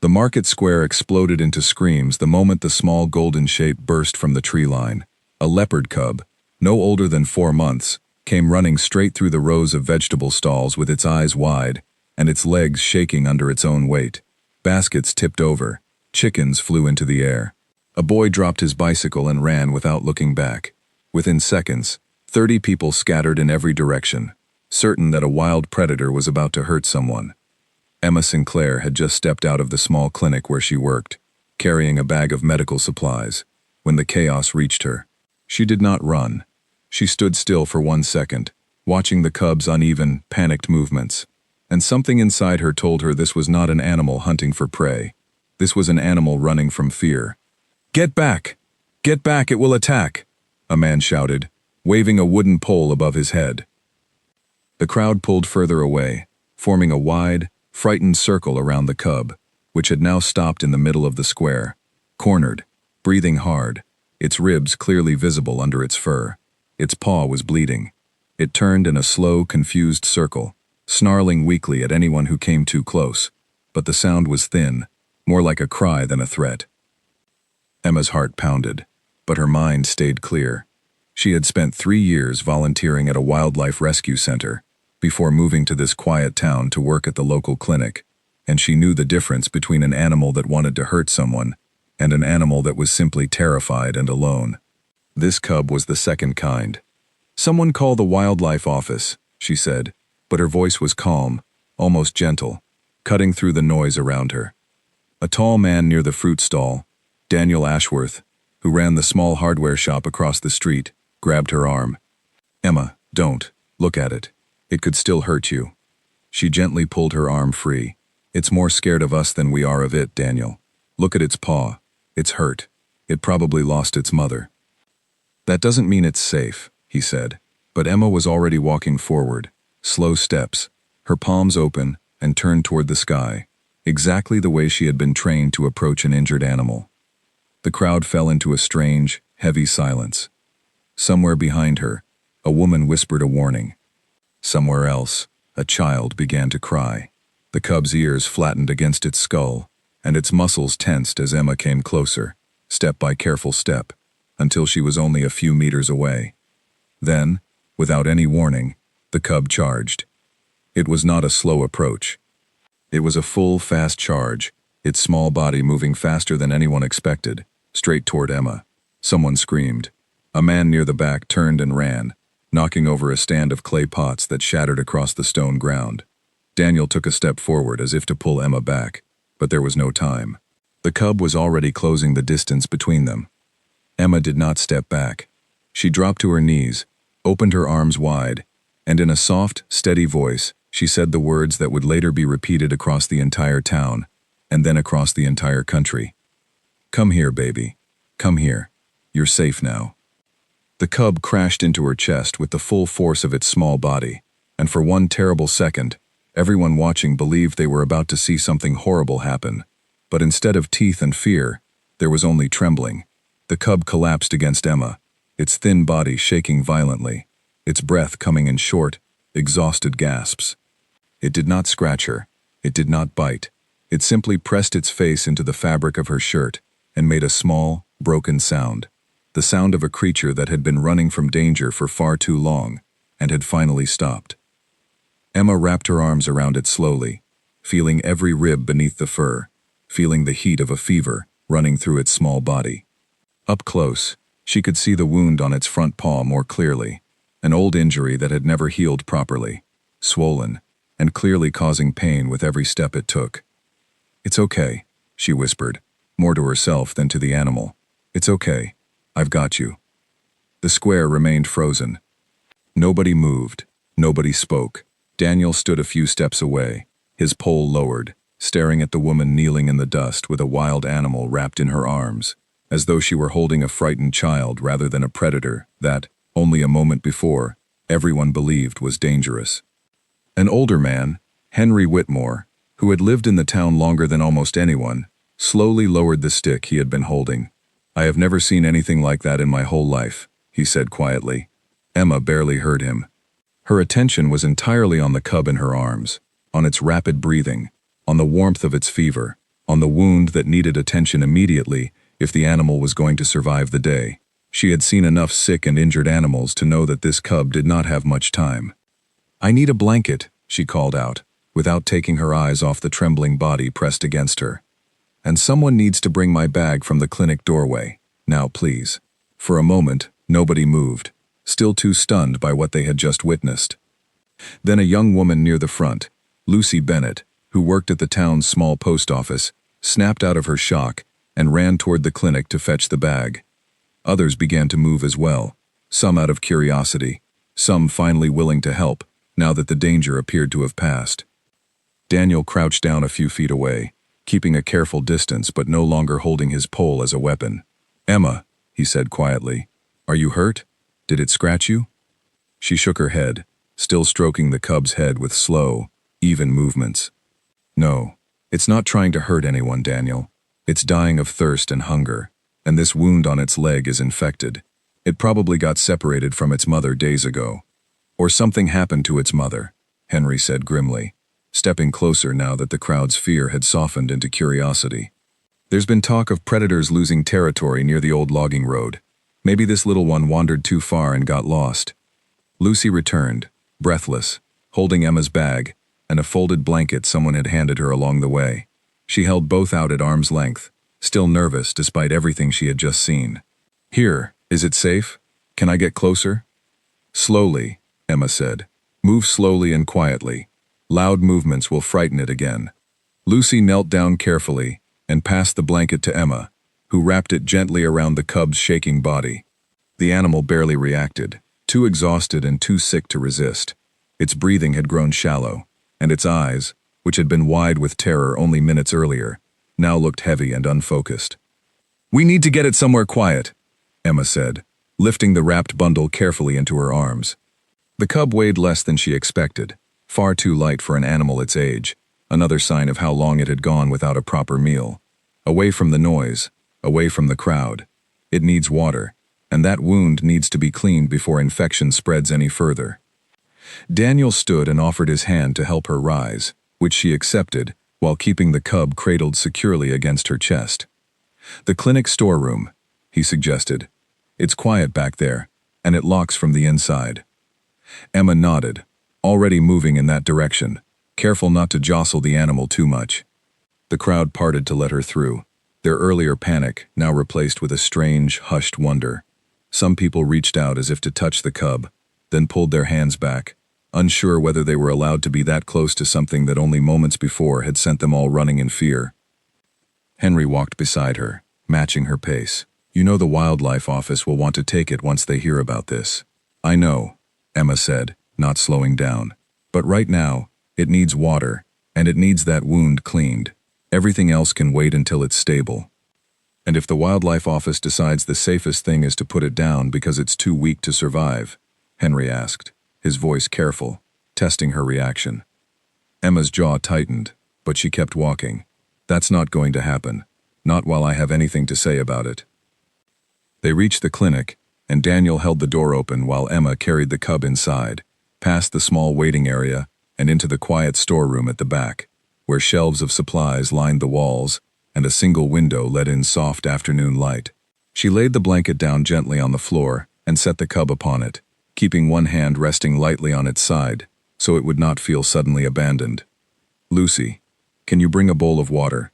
The market square exploded into screams the moment the small golden shape burst from the tree line. A leopard cub, no older than 4 months, came running straight through the rows of vegetable stalls with its eyes wide and its legs shaking under its own weight. Baskets tipped over. Chickens flew into the air. A boy dropped his bicycle and ran without looking back. Within seconds, 30 people scattered in every direction, certain that a wild predator was about to hurt someone. Emma Sinclair had just stepped out of the small clinic where she worked, carrying a bag of medical supplies, when the chaos reached her. She did not run. She stood still for 1 second, watching the cub's uneven, panicked movements. And something inside her told her this was not an animal hunting for prey. This was an animal running from fear. "Get back! Get back, it will attack!" a man shouted, waving a wooden pole above his head. The crowd pulled further away, forming a wide, frightened circle around the cub, which had now stopped in the middle of the square, cornered, breathing hard, its ribs clearly visible under its fur. Its paw was bleeding. It turned in a slow, confused circle, snarling weakly at anyone who came too close, but the sound was thin, more like a cry than a threat. Emma's heart pounded, but her mind stayed clear. She had spent 3 years volunteering at a wildlife rescue center before moving to this quiet town to work at the local clinic, and she knew the difference between an animal that wanted to hurt someone and an animal that was simply terrified and alone. This cub was the second kind. "Someone call the wildlife office," she said, but her voice was calm, almost gentle, cutting through the noise around her. A tall man near the fruit stall, Daniel Ashworth, who ran the small hardware shop across the street, grabbed her arm. "Emma, don't. Look at it. It could still hurt you." She gently pulled her arm free. "It's more scared of us than we are of it, Daniel. Look at its paw. It's hurt. It probably lost its mother." "That doesn't mean it's safe," he said, but Emma was already walking forward, slow steps, her palms open and turned toward the sky, exactly the way she had been trained to approach an injured animal. The crowd fell into a strange, heavy silence. Somewhere behind her, a woman whispered a warning. Somewhere else, a child began to cry. The cub's ears flattened against its skull, and its muscles tensed as Emma came closer, step by careful step, until she was only a few meters away. Then, without any warning, the cub charged. It was not a slow approach. It was a full, fast charge, its small body moving faster than anyone expected, straight toward Emma. Someone screamed. A man near the back turned and ran, knocking over a stand of clay pots that shattered across the stone ground. Daniel took a step forward as if to pull Emma back, but there was no time. The cub was already closing the distance between them. Emma did not step back. She dropped to her knees, opened her arms wide, and in a soft, steady voice, she said the words that would later be repeated across the entire town, and then across the entire country. "Come here, baby. Come here. You're safe now." The cub crashed into her chest with the full force of its small body, and for one terrible second, everyone watching believed they were about to see something horrible happen. But instead of teeth and fear, there was only trembling. The cub collapsed against Emma, its thin body shaking violently, its breath coming in short, exhausted gasps. It did not scratch her. It did not bite. It simply pressed its face into the fabric of her shirt and made a small, broken sound. The sound of a creature that had been running from danger for far too long and had finally stopped. Emma wrapped her arms around it slowly, feeling every rib beneath the fur, feeling the heat of a fever running through its small body. Up close, she could see the wound on its front paw more clearly, an old injury that had never healed properly, swollen, and clearly causing pain with every step it took. "It's okay," she whispered, more to herself than to the animal. "It's okay. I've got you." The square remained frozen. Nobody moved. Nobody spoke. Daniel stood a few steps away, his pole lowered, staring at the woman kneeling in the dust with a wild animal wrapped in her arms, as though she were holding a frightened child rather than a predator that, only a moment before, everyone believed was dangerous. An older man, Henry Whitmore, who had lived in the town longer than almost anyone, slowly lowered the stick he had been holding. "I have never seen anything like that in my whole life," he said quietly. Emma barely heard him. Her attention was entirely on the cub in her arms, on its rapid breathing, on the warmth of its fever, on the wound that needed attention immediately if the animal was going to survive the day. She had seen enough sick and injured animals to know that this cub did not have much time. "I need a blanket," she called out, without taking her eyes off the trembling body pressed against her. "And someone needs to bring my bag from the clinic doorway. Now, please." For a moment, nobody moved, still too stunned by what they had just witnessed. Then a young woman near the front, Lucy Bennett, who worked at the town's small post office, snapped out of her shock and ran toward the clinic to fetch the bag. Others began to move as well, some out of curiosity, some finally willing to help, now that the danger appeared to have passed. Daniel crouched down a few feet away, keeping a careful distance but no longer holding his pole as a weapon. "Emma," he said quietly, "are you hurt? Did it scratch you?" She shook her head, still stroking the cub's head with slow, even movements. "No, it's not trying to hurt anyone, Daniel. It's dying of thirst and hunger, and this wound on its leg is infected. It probably got separated from its mother days ago. Or something happened to its mother," Henry said grimly, stepping closer now that the crowd's fear had softened into curiosity. "There's been talk of predators losing territory near the old logging road. Maybe this little one wandered too far and got lost." Lucy returned, breathless, holding Emma's bag and a folded blanket someone had handed her along the way. She held both out at arm's length, still nervous despite everything she had just seen. "Here, is it safe? Can I get closer?" "Slowly," Emma said. "Move slowly and quietly. Loud movements will frighten it again." Lucy knelt down carefully and passed the blanket to Emma, who wrapped it gently around the cub's shaking body. The animal barely reacted, too exhausted and too sick to resist. Its breathing had grown shallow, and its eyes, which had been wide with terror only minutes earlier, now looked heavy and unfocused. "We need to get it somewhere quiet," Emma said, lifting the wrapped bundle carefully into her arms. The cub weighed less than she expected, far too light for an animal its age, another sign of how long it had gone without a proper meal. Away from the noise, away from the crowd. It needs water, and that wound needs to be cleaned before infection spreads any further. Daniel stood and offered his hand to help her rise, which she accepted, while keeping the cub cradled securely against her chest. "The clinic storeroom," he suggested. "It's quiet back there, and it locks from the inside." Emma nodded, already moving in that direction, careful not to jostle the animal too much. The crowd parted to let her through, their earlier panic now replaced with a strange, hushed wonder. Some people reached out as if to touch the cub, then pulled their hands back, unsure whether they were allowed to be that close to something that only moments before had sent them all running in fear. Henry walked beside her, matching her pace. "You know the wildlife office will want to take it once they hear about this." "I know," Emma said, not slowing down. "But right now, it needs water, and it needs that wound cleaned. Everything else can wait until it's stable." "And if the wildlife office decides the safest thing is to put it down because it's too weak to survive?" Henry asked, his voice careful, testing her reaction. Emma's jaw tightened, but she kept walking. "That's not going to happen, not while I have anything to say about it." They reached the clinic, and Daniel held the door open while Emma carried the cub inside, past the small waiting area and into the quiet storeroom at the back, where shelves of supplies lined the walls and a single window let in soft afternoon light. She laid the blanket down gently on the floor and set the cub upon it, keeping one hand resting lightly on its side so it would not feel suddenly abandoned. "Lucy, can you bring a bowl of water?"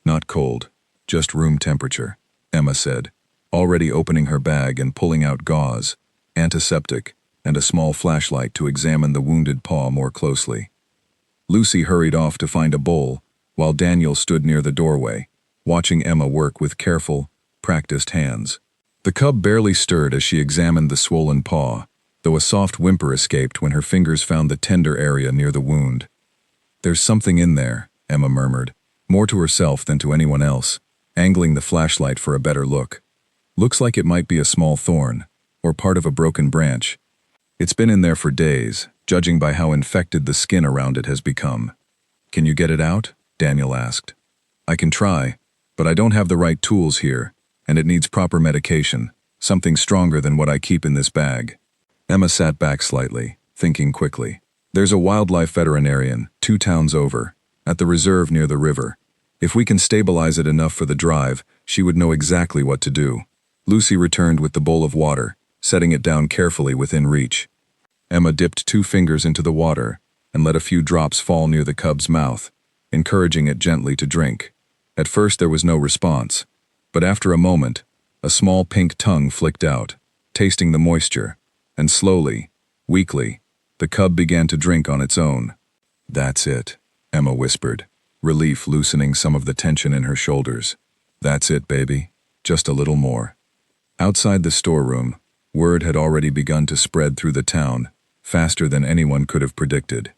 "Not cold, just room temperature," Emma said, already opening her bag and pulling out gauze, antiseptic, and a small flashlight to examine the wounded paw more closely. Lucy hurried off to find a bowl, while Daniel stood near the doorway, watching Emma work with careful, practiced hands. The cub barely stirred as she examined the swollen paw, though a soft whimper escaped when her fingers found the tender area near the wound. "There's something in there," Emma murmured, more to herself than to anyone else, angling the flashlight for a better look. "Looks like it might be a small thorn, or part of a broken branch. It's been in there for days, judging by how infected the skin around it has become." "Can you get it out?" Daniel asked. "I can try, but I don't have the right tools here, and it needs proper medication, something stronger than what I keep in this bag." Emma sat back slightly, thinking quickly. "There's a wildlife veterinarian, 2 towns over, at the reserve near the river. If we can stabilize it enough for the drive, she would know exactly what to do. Lucy returned with the bowl of water, setting it down carefully within reach. Emma dipped 2 fingers into the water and let a few drops fall near the cub's mouth, encouraging it gently to drink. At first there was no response, but after a moment, a small pink tongue flicked out, tasting the moisture, and slowly, weakly, the cub began to drink on its own. "That's it," Emma whispered, relief loosening some of the tension in her shoulders. "That's it, baby. Just a little more." Outside the storeroom, word had already begun to spread through the town, faster than anyone could have predicted.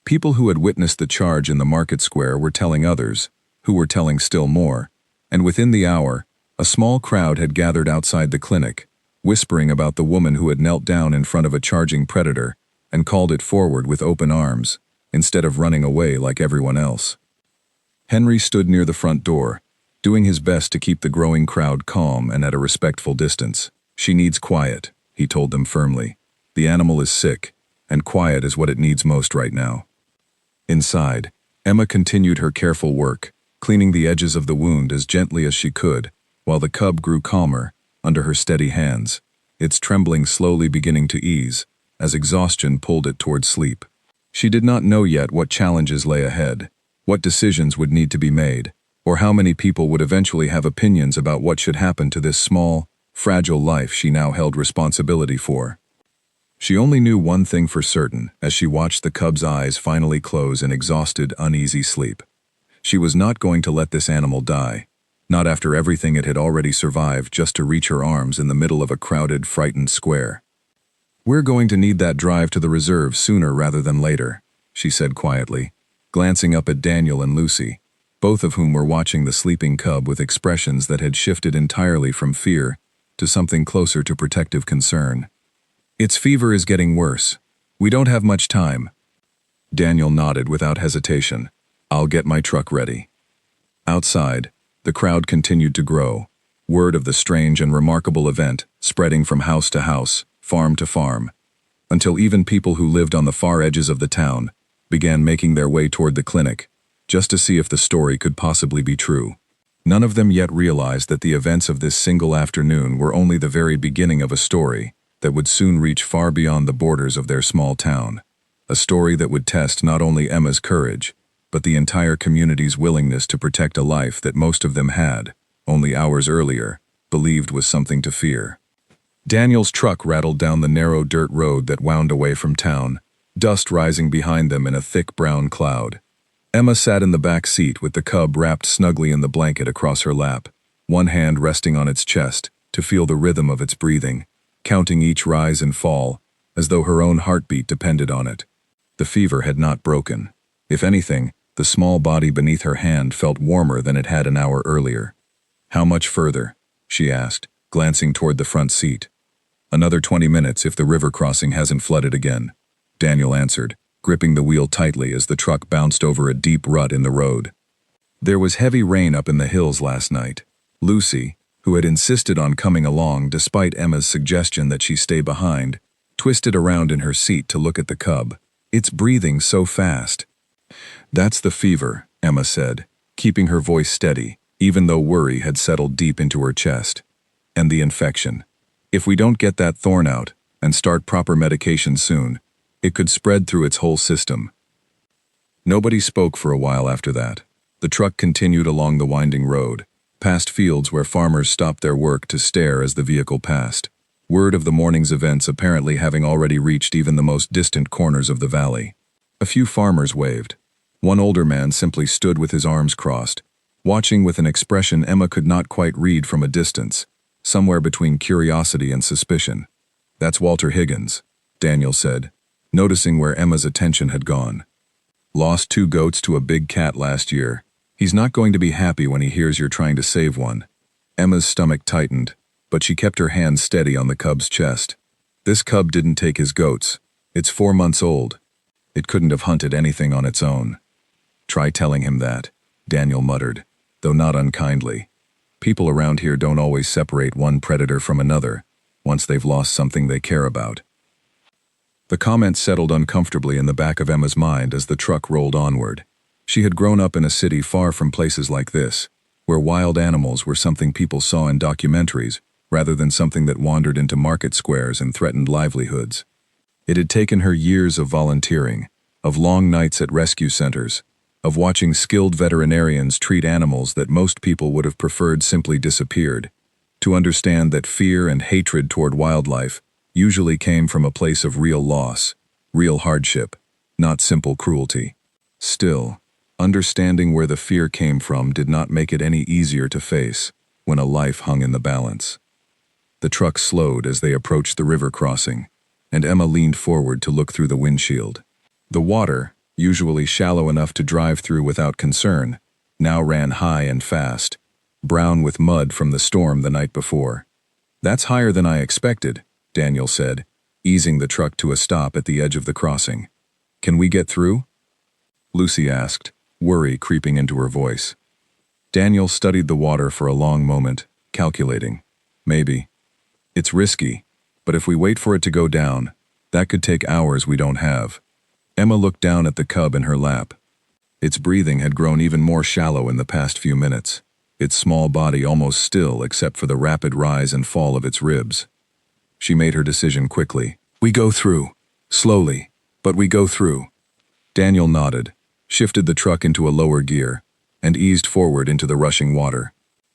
People who had witnessed the charge in the market square were telling others, who were telling still more, and within the hour, a small crowd had gathered outside the clinic, whispering about the woman who had knelt down in front of a charging predator and called it forward with open arms, instead of running away like everyone else. Henry stood near the front door, doing his best to keep the growing crowd calm and at a respectful distance. "She needs quiet," he told them firmly. "The animal is sick, and quiet is what it needs most right now." Inside, Emma continued her careful work, cleaning the edges of the wound as gently as she could, while the cub grew calmer under her steady hands, its trembling slowly beginning to ease, as exhaustion pulled it toward sleep. She did not know yet what challenges lay ahead, what decisions would need to be made, or how many people would eventually have opinions about what should happen to this small, fragile life she now held responsibility for. She only knew one thing for certain as she watched the cub's eyes finally close in exhausted, uneasy sleep. She was not going to let this animal die, not after everything it had already survived just to reach her arms in the middle of a crowded, frightened square. "We're going to need that drive to the reserve sooner rather than later," she said quietly, glancing up at Daniel and Lucy, both of whom were watching the sleeping cub with expressions that had shifted entirely from fear to something closer to protective concern. "Its fever is getting worse. We don't have much time." Daniel nodded without hesitation. "I'll get my truck ready." Outside, the crowd continued to grow, word of the strange and remarkable event spreading from house to house, farm to farm, until even people who lived on the far edges of the town began making their way toward the clinic, just to see if the story could possibly be true. None of them yet realized that the events of this single afternoon were only the very beginning of a story that would soon reach far beyond the borders of their small town. A story that would test not only Emma's courage, but the entire community's willingness to protect a life that most of them had, only hours earlier, believed was something to fear. Daniel's truck rattled down the narrow dirt road that wound away from town, dust rising behind them in a thick brown cloud. Emma sat in the back seat with the cub wrapped snugly in the blanket across her lap, one hand resting on its chest to feel the rhythm of its breathing, counting each rise and fall, as though her own heartbeat depended on it. The fever had not broken. If anything, the small body beneath her hand felt warmer than it had an hour earlier. "How much further?" she asked, glancing toward the front seat. "Another 20 minutes if the river crossing hasn't flooded again," Daniel answered, gripping the wheel tightly as the truck bounced over a deep rut in the road. There was heavy rain up in the hills last night. Lucy, who had insisted on coming along despite Emma's suggestion that she stay behind, twisted around in her seat to look at the cub. "It's breathing so fast." "That's the fever," Emma said, keeping her voice steady, even though worry had settled deep into her chest. "And the infection. If we don't get that thorn out and start proper medication soon, it could spread through its whole system." Nobody spoke for a while after that. The truck continued along the winding road, past fields where farmers stopped their work to stare as the vehicle passed, word of the morning's events apparently having already reached even the most distant corners of the valley. A few farmers waved. One older man simply stood with his arms crossed, watching with an expression Emma could not quite read from a distance, somewhere between curiosity and suspicion. "That's Walter Higgins," Daniel said, noticing where Emma's attention had gone. "Lost 2 goats to a big cat last year. He's not going to be happy when he hears you're trying to save one." Emma's stomach tightened, but she kept her hand steady on the cub's chest. "This cub didn't take his goats. It's 4 months old. It couldn't have hunted anything on its own." "Try telling him that," Daniel muttered, though not unkindly. "People around here don't always separate one predator from another once they've lost something they care about." The comment settled uncomfortably in the back of Emma's mind as the truck rolled onward. She had grown up in a city far from places like this, where wild animals were something people saw in documentaries rather than something that wandered into market squares and threatened livelihoods. It had taken her years of volunteering, of long nights at rescue centers, of watching skilled veterinarians treat animals that most people would have preferred simply disappeared, to understand that fear and hatred toward wildlife usually came from a place of real loss, real hardship, not simple cruelty. Still, understanding where the fear came from did not make it any easier to face when a life hung in the balance. The truck slowed as they approached the river crossing, and Emma leaned forward to look through the windshield. The water, usually shallow enough to drive through without concern, now ran high and fast, brown with mud from the storm the night before. "That's higher than I expected," Daniel said, easing the truck to a stop at the edge of the crossing. "Can we get through?" Lucy asked, worry creeping into her voice. Daniel studied the water for a long moment, calculating. "Maybe. It's risky, but if we wait for it to go down, that could take hours we don't have." Emma looked down at the cub in her lap. Its breathing had grown even more shallow in the past few minutes, its small body almost still except for the rapid rise and fall of its ribs. She made her decision quickly. "We go through. Slowly, but we go through." Daniel nodded, shifted the truck into a lower gear, and eased forward into the rushing water.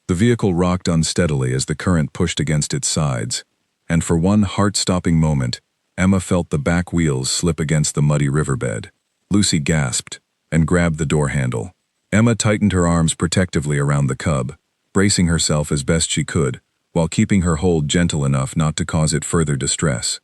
The vehicle rocked unsteadily as the current pushed against its sides, and for one heart-stopping moment, Emma felt the back wheels slip against the muddy riverbed. Lucy gasped and grabbed the door handle. Emma tightened her arms protectively around the cub, bracing herself as best she could, while keeping her hold gentle enough not to cause it further distress.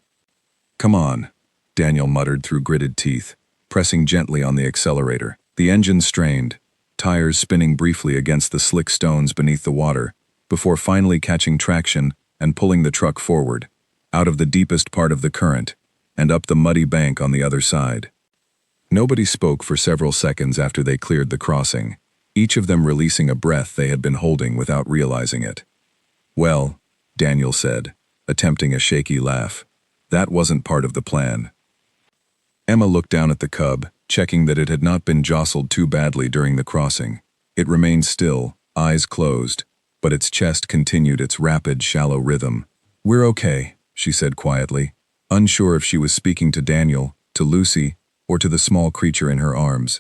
"Come on," Daniel muttered through gritted teeth, pressing gently on the accelerator. The engine strained, tires spinning briefly against the slick stones beneath the water, before finally catching traction and pulling the truck forward, out of the deepest part of the current, and up the muddy bank on the other side. Nobody spoke for several seconds after they cleared the crossing, each of them releasing a breath they had been holding without realizing it. "Well," Daniel said, attempting a shaky laugh, "that wasn't part of the plan." Emma looked down at the cub, checking that it had not been jostled too badly during the crossing. It remained still, eyes closed, but its chest continued its rapid, shallow rhythm. "We're okay," she said quietly, unsure if she was speaking to Daniel, to Lucy, or to the small creature in her arms.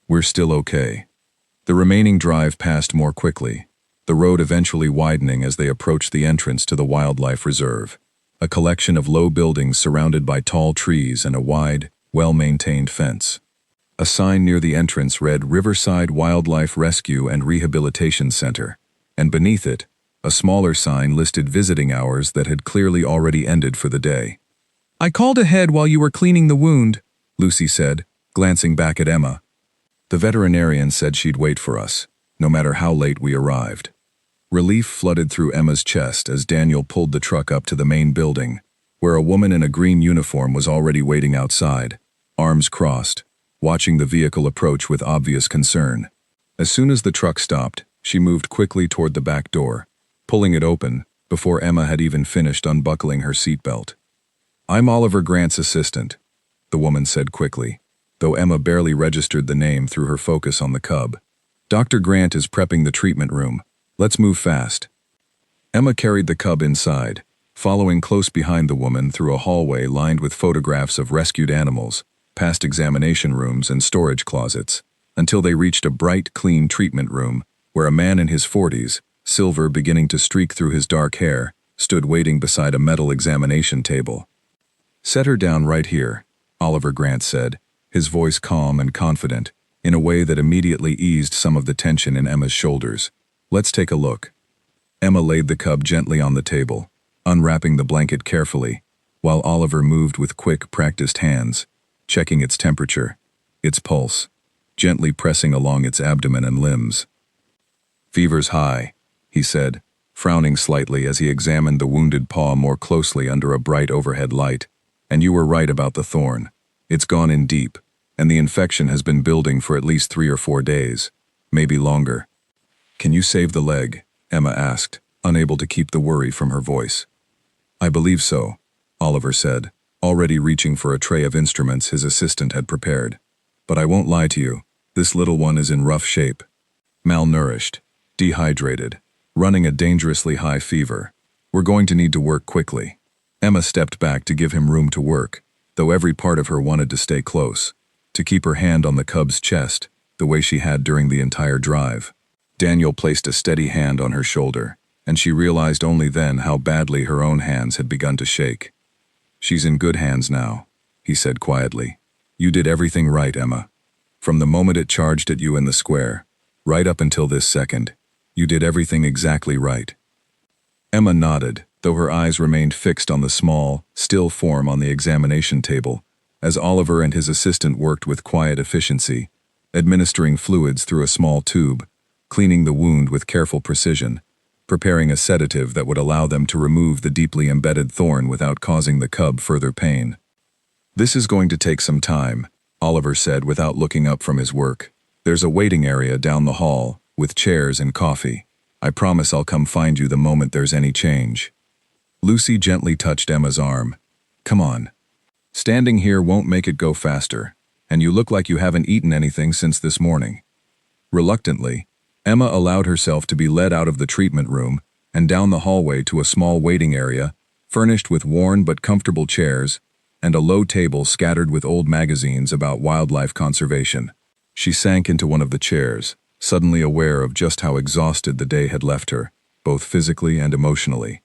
"We're still okay." The remaining drive passed more quickly, the road eventually widening as they approached the entrance to the wildlife reserve, a collection of low buildings surrounded by tall trees and a wide, well-maintained fence. A sign near the entrance read Riverside Wildlife Rescue and Rehabilitation Center, and beneath it, a smaller sign listed visiting hours that had clearly already ended for the day. "I called ahead while you were cleaning the wound," Lucy said, glancing back at Emma. "The veterinarian said she'd wait for us, no matter how late we arrived." Relief flooded through Emma's chest as Daniel pulled the truck up to the main building, where a woman in a green uniform was already waiting outside, arms crossed, watching the vehicle approach with obvious concern. As soon as the truck stopped, she moved quickly toward the back door, pulling it open before Emma had even finished unbuckling her seatbelt. "I'm Oliver Grant's assistant," the woman said quickly, though Emma barely registered the name through her focus on the cub. "Dr. Grant is prepping the treatment room. Let's move fast." Emma carried the cub inside, following close behind the woman through a hallway lined with photographs of rescued animals, past examination rooms and storage closets, until they reached a bright, clean treatment room where a man in his 40s, silver beginning to streak through his dark hair, stood waiting beside a metal examination table. "Set her down right here," Oliver Grant said, his voice calm and confident, in a way that immediately eased some of the tension in Emma's shoulders. "Let's take a look." Emma laid the cub gently on the table, unwrapping the blanket carefully, while Oliver moved with quick, practiced hands, checking its temperature, its pulse, gently pressing along its abdomen and limbs. "Fever's high," he said, frowning slightly as he examined the wounded paw more closely under a bright overhead light. "And you were right about the thorn. It's gone in deep, and the infection has been building for at least 3 or 4 days, maybe longer." "Can you save the leg?" Emma asked, unable to keep the worry from her voice. "I believe so," Oliver said, already reaching for a tray of instruments his assistant had prepared. "But I won't lie to you, This little one is in rough shape. Malnourished, dehydrated, running a dangerously high fever. We're going to need to work quickly. Emma stepped back to give him room to work, though every part of her wanted to stay close, to keep her hand on the cub's chest, the way she had during the entire drive. Daniel placed a steady hand on her shoulder, and she realized only then how badly her own hands had begun to shake. "She's in good hands now," he said quietly. "You did everything right, Emma. From the moment it charged at you in the square, right up until this second, you did everything exactly right." Emma nodded, though her eyes remained fixed on the small, still form on the examination table, as Oliver and his assistant worked with quiet efficiency, administering fluids through a small tube, cleaning the wound with careful precision, preparing a sedative that would allow them to remove the deeply embedded thorn without causing the cub further pain. "This is going to take some time," Oliver said without looking up from his work. "There's a waiting area down the hall, with chairs and coffee. I promise I'll come find you the moment there's any change." Lucy gently touched Emma's arm. "Come on. Standing here won't make it go faster, and you look like you haven't eaten anything since this morning." Reluctantly, Emma allowed herself to be led out of the treatment room and down the hallway to a small waiting area, furnished with worn but comfortable chairs, and a low table scattered with old magazines about wildlife conservation. She sank into one of the chairs, suddenly aware of just how exhausted the day had left her, both physically and emotionally.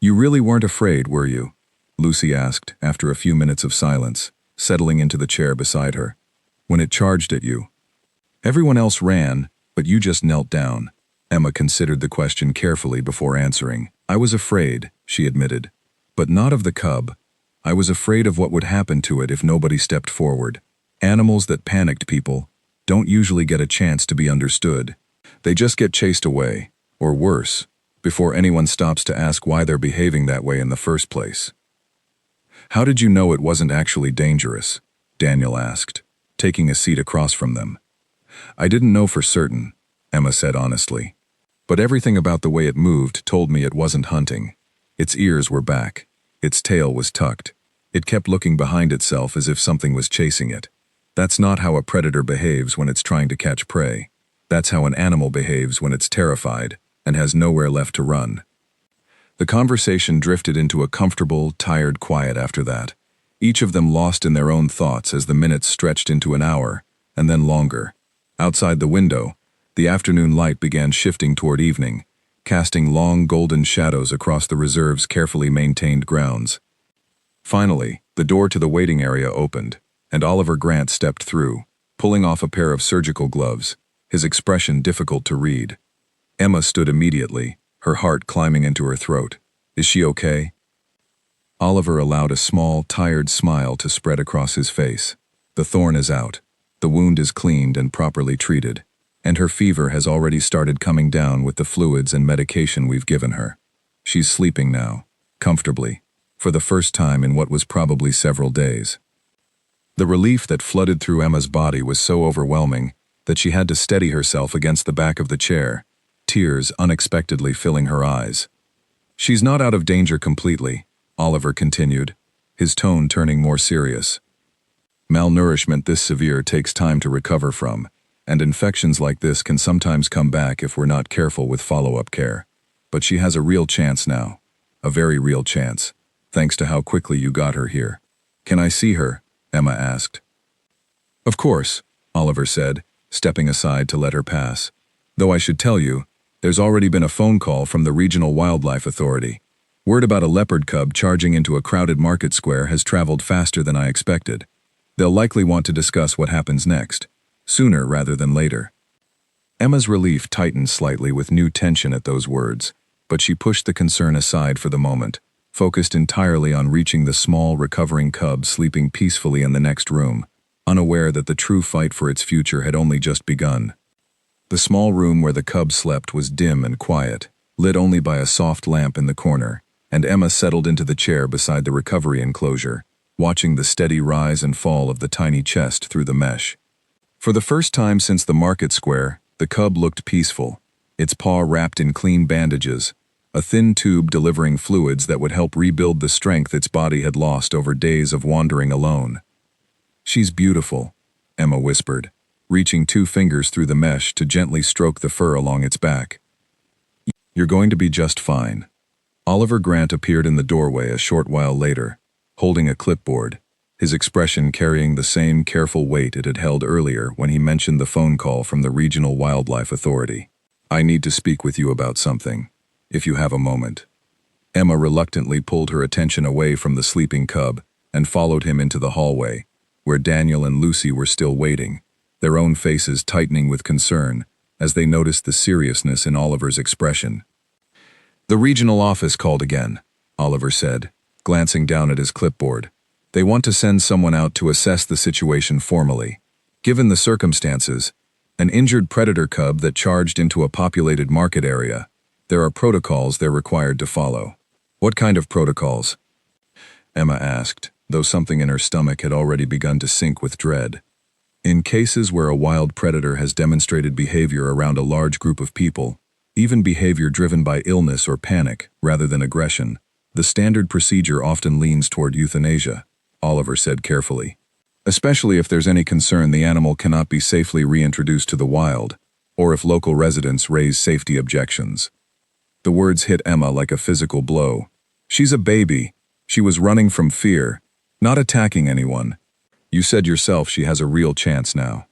"You really weren't afraid, were you?" Lucy asked after a few minutes of silence, settling into the chair beside her. "When it charged at you? Everyone else ran, but you just knelt down." Emma considered the question carefully before answering. "I was afraid," she admitted, "but not of the cub. I was afraid of what would happen to it if nobody stepped forward. Animals that panicked people don't usually get a chance to be understood. They just get chased away, or worse, before anyone stops to ask why they're behaving that way in the first place." "How did you know it wasn't actually dangerous?" Daniel asked, taking a seat across from them. "I didn't know for certain," Emma said honestly. "But everything about the way it moved told me it wasn't hunting. Its ears were back. Its tail was tucked. It kept looking behind itself as if something was chasing it. That's not how a predator behaves when it's trying to catch prey. That's how an animal behaves when it's terrified and has nowhere left to run." The conversation drifted into a comfortable, tired quiet after that, each of them lost in their own thoughts as the minutes stretched into an hour, and then longer. Outside the window, the afternoon light began shifting toward evening, casting long golden shadows across the reserve's carefully maintained grounds. Finally, the door to the waiting area opened, and Oliver Grant stepped through, pulling off a pair of surgical gloves, his expression difficult to read. Emma stood immediately, her heart climbing into her throat. "Is she okay?" Oliver allowed a small, tired smile to spread across his face. "The thorn is out. The wound is cleaned and properly treated, and her fever has already started coming down with the fluids and medication we've given her. She's sleeping now, comfortably, for the first time in what was probably several days." The relief that flooded through Emma's body was so overwhelming that she had to steady herself against the back of the chair, tears unexpectedly filling her eyes. "She's not out of danger completely," Oliver continued, his tone turning more serious. "Malnourishment this severe takes time to recover from, and infections like this can sometimes come back if we're not careful with follow-up care. But she has a real chance now, a very real chance, thanks to how quickly you got her here." "Can I see her?" Emma asked. "Of course," Oliver said, stepping aside to let her pass. "Though I should tell you, there's already been a phone call from the Regional Wildlife Authority. Word about a leopard cub charging into a crowded market square has traveled faster than I expected. They'll likely want to discuss what happens next, sooner rather than later." Emma's relief tightened slightly with new tension at those words, but she pushed the concern aside for the moment, focused entirely on reaching the small, recovering cub sleeping peacefully in the next room, unaware that the true fight for its future had only just begun. The small room where the cub slept was dim and quiet, lit only by a soft lamp in the corner, and Emma settled into the chair beside the recovery enclosure, watching the steady rise and fall of the tiny chest through the mesh. For the first time since the market square, the cub looked peaceful, its paw wrapped in clean bandages, a thin tube delivering fluids that would help rebuild the strength its body had lost over days of wandering alone. "She's beautiful," Emma whispered, reaching 2 fingers through the mesh to gently stroke the fur along its back. "You're going to be just fine." Oliver Grant appeared in the doorway a short while later, holding a clipboard, his expression carrying the same careful weight it had held earlier when he mentioned the phone call from the Regional Wildlife Authority. "I need to speak with you about something, if you have a moment." Emma reluctantly pulled her attention away from the sleeping cub and followed him into the hallway, where Daniel and Lucy were still waiting, their own faces tightening with concern as they noticed the seriousness in Oliver's expression. "The regional office called again," Oliver said, glancing down at his clipboard. "They want to send someone out to assess the situation formally. Given the circumstances, an injured predator cub that charged into a populated market area, there are protocols they're required to follow." "What kind of protocols?" Emma asked, though something in her stomach had already begun to sink with dread. In cases where a wild predator has demonstrated behavior around a large group of people, even behavior driven by illness or panic rather than aggression, the standard procedure often leans toward euthanasia, Oliver said carefully. "Especially if there's any concern the animal cannot be safely reintroduced to the wild, or if local residents raise safety objections." The words hit Emma like a physical blow. She's a baby. She was running from fear, not attacking anyone. "You said yourself she has a real chance now."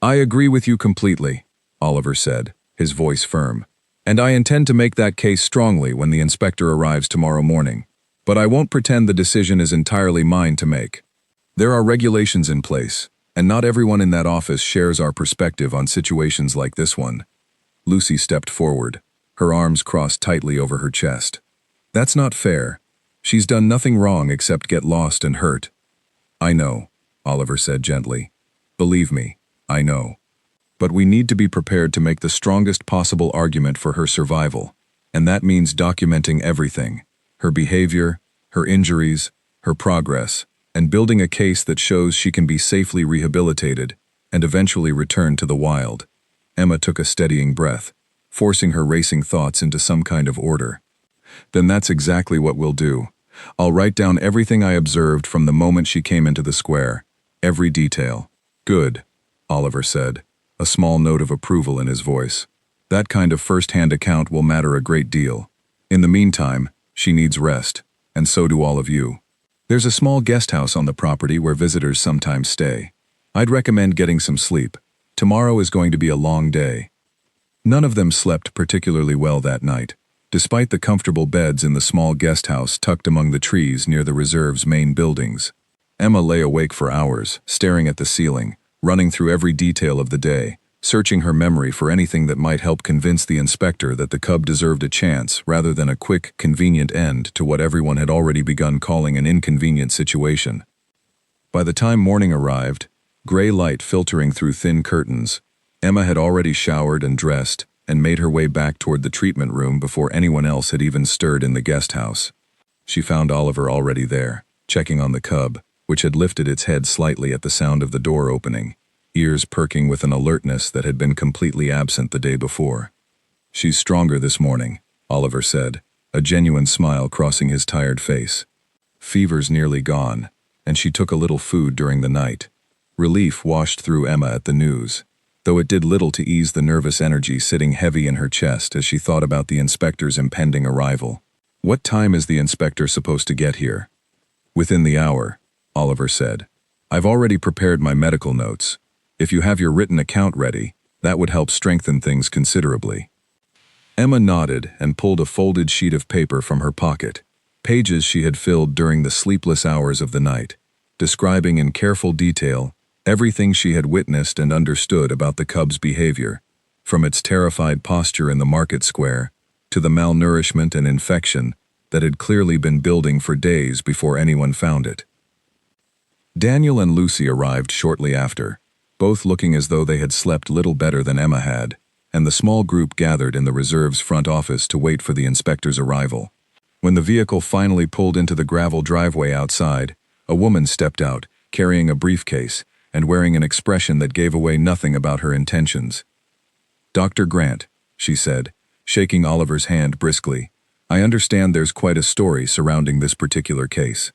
"I agree with you completely," Oliver said, his voice firm. "And I intend to make that case strongly when the inspector arrives tomorrow morning. But I won't pretend the decision is entirely mine to make. There are regulations in place, and not everyone in that office shares our perspective on situations like this one." Lucy stepped forward, her arms crossed tightly over her chest. "That's not fair. She's done nothing wrong except get lost and hurt." "I know," Oliver said gently. "Believe me, I know. But we need to be prepared to make the strongest possible argument for her survival, and that means documenting everything, her behavior, her injuries, her progress, and building a case that shows she can be safely rehabilitated and eventually returned to the wild." Emma took a steadying breath, forcing her racing thoughts into some kind of order. "Then that's exactly what we'll do. I'll write down everything I observed from the moment she came into the square, every detail." "Good," Oliver said, a small note of approval in his voice. "That kind of first-hand account will matter a great deal. In the meantime, she needs rest, and so do all of you. There's a small guest house on the property where visitors sometimes stay. I'd recommend getting some sleep. Tomorrow is going to be a long day." None of them slept particularly well that night, despite the comfortable beds in the small guest house tucked among the trees near the reserve's main buildings. Emma lay awake for hours, staring at the ceiling, running through every detail of the day, searching her memory for anything that might help convince the inspector that the cub deserved a chance rather than a quick, convenient end to what everyone had already begun calling an inconvenient situation. By the time morning arrived, gray light filtering through thin curtains, Emma had already showered and dressed and made her way back toward the treatment room before anyone else had even stirred in the guest house. She found Oliver already there, checking on the cub, which had lifted its head slightly at the sound of the door opening, ears perking with an alertness that had been completely absent the day before. "She's stronger this morning," Oliver said, a genuine smile crossing his tired face. "Fever's nearly gone, and she took a little food during the night." Relief washed through Emma at the news, though it did little to ease the nervous energy sitting heavy in her chest as she thought about the inspector's impending arrival. "What time is the inspector supposed to get here?" "Within the hour," Oliver said. "I've already prepared my medical notes. If you have your written account ready, that would help strengthen things considerably." Emma nodded and pulled a folded sheet of paper from her pocket, pages she had filled during the sleepless hours of the night, describing in careful detail everything she had witnessed and understood about the cub's behavior, from its terrified posture in the market square to the malnourishment and infection that had clearly been building for days before anyone found it. Daniel and Lucy arrived shortly after, both looking as though they had slept little better than Emma had, and the small group gathered in the reserve's front office to wait for the inspector's arrival. When the vehicle finally pulled into the gravel driveway outside, a woman stepped out, carrying a briefcase and wearing an expression that gave away nothing about her intentions. "Dr. Grant," she said, shaking Oliver's hand briskly, "I understand there's quite a story surrounding this particular case."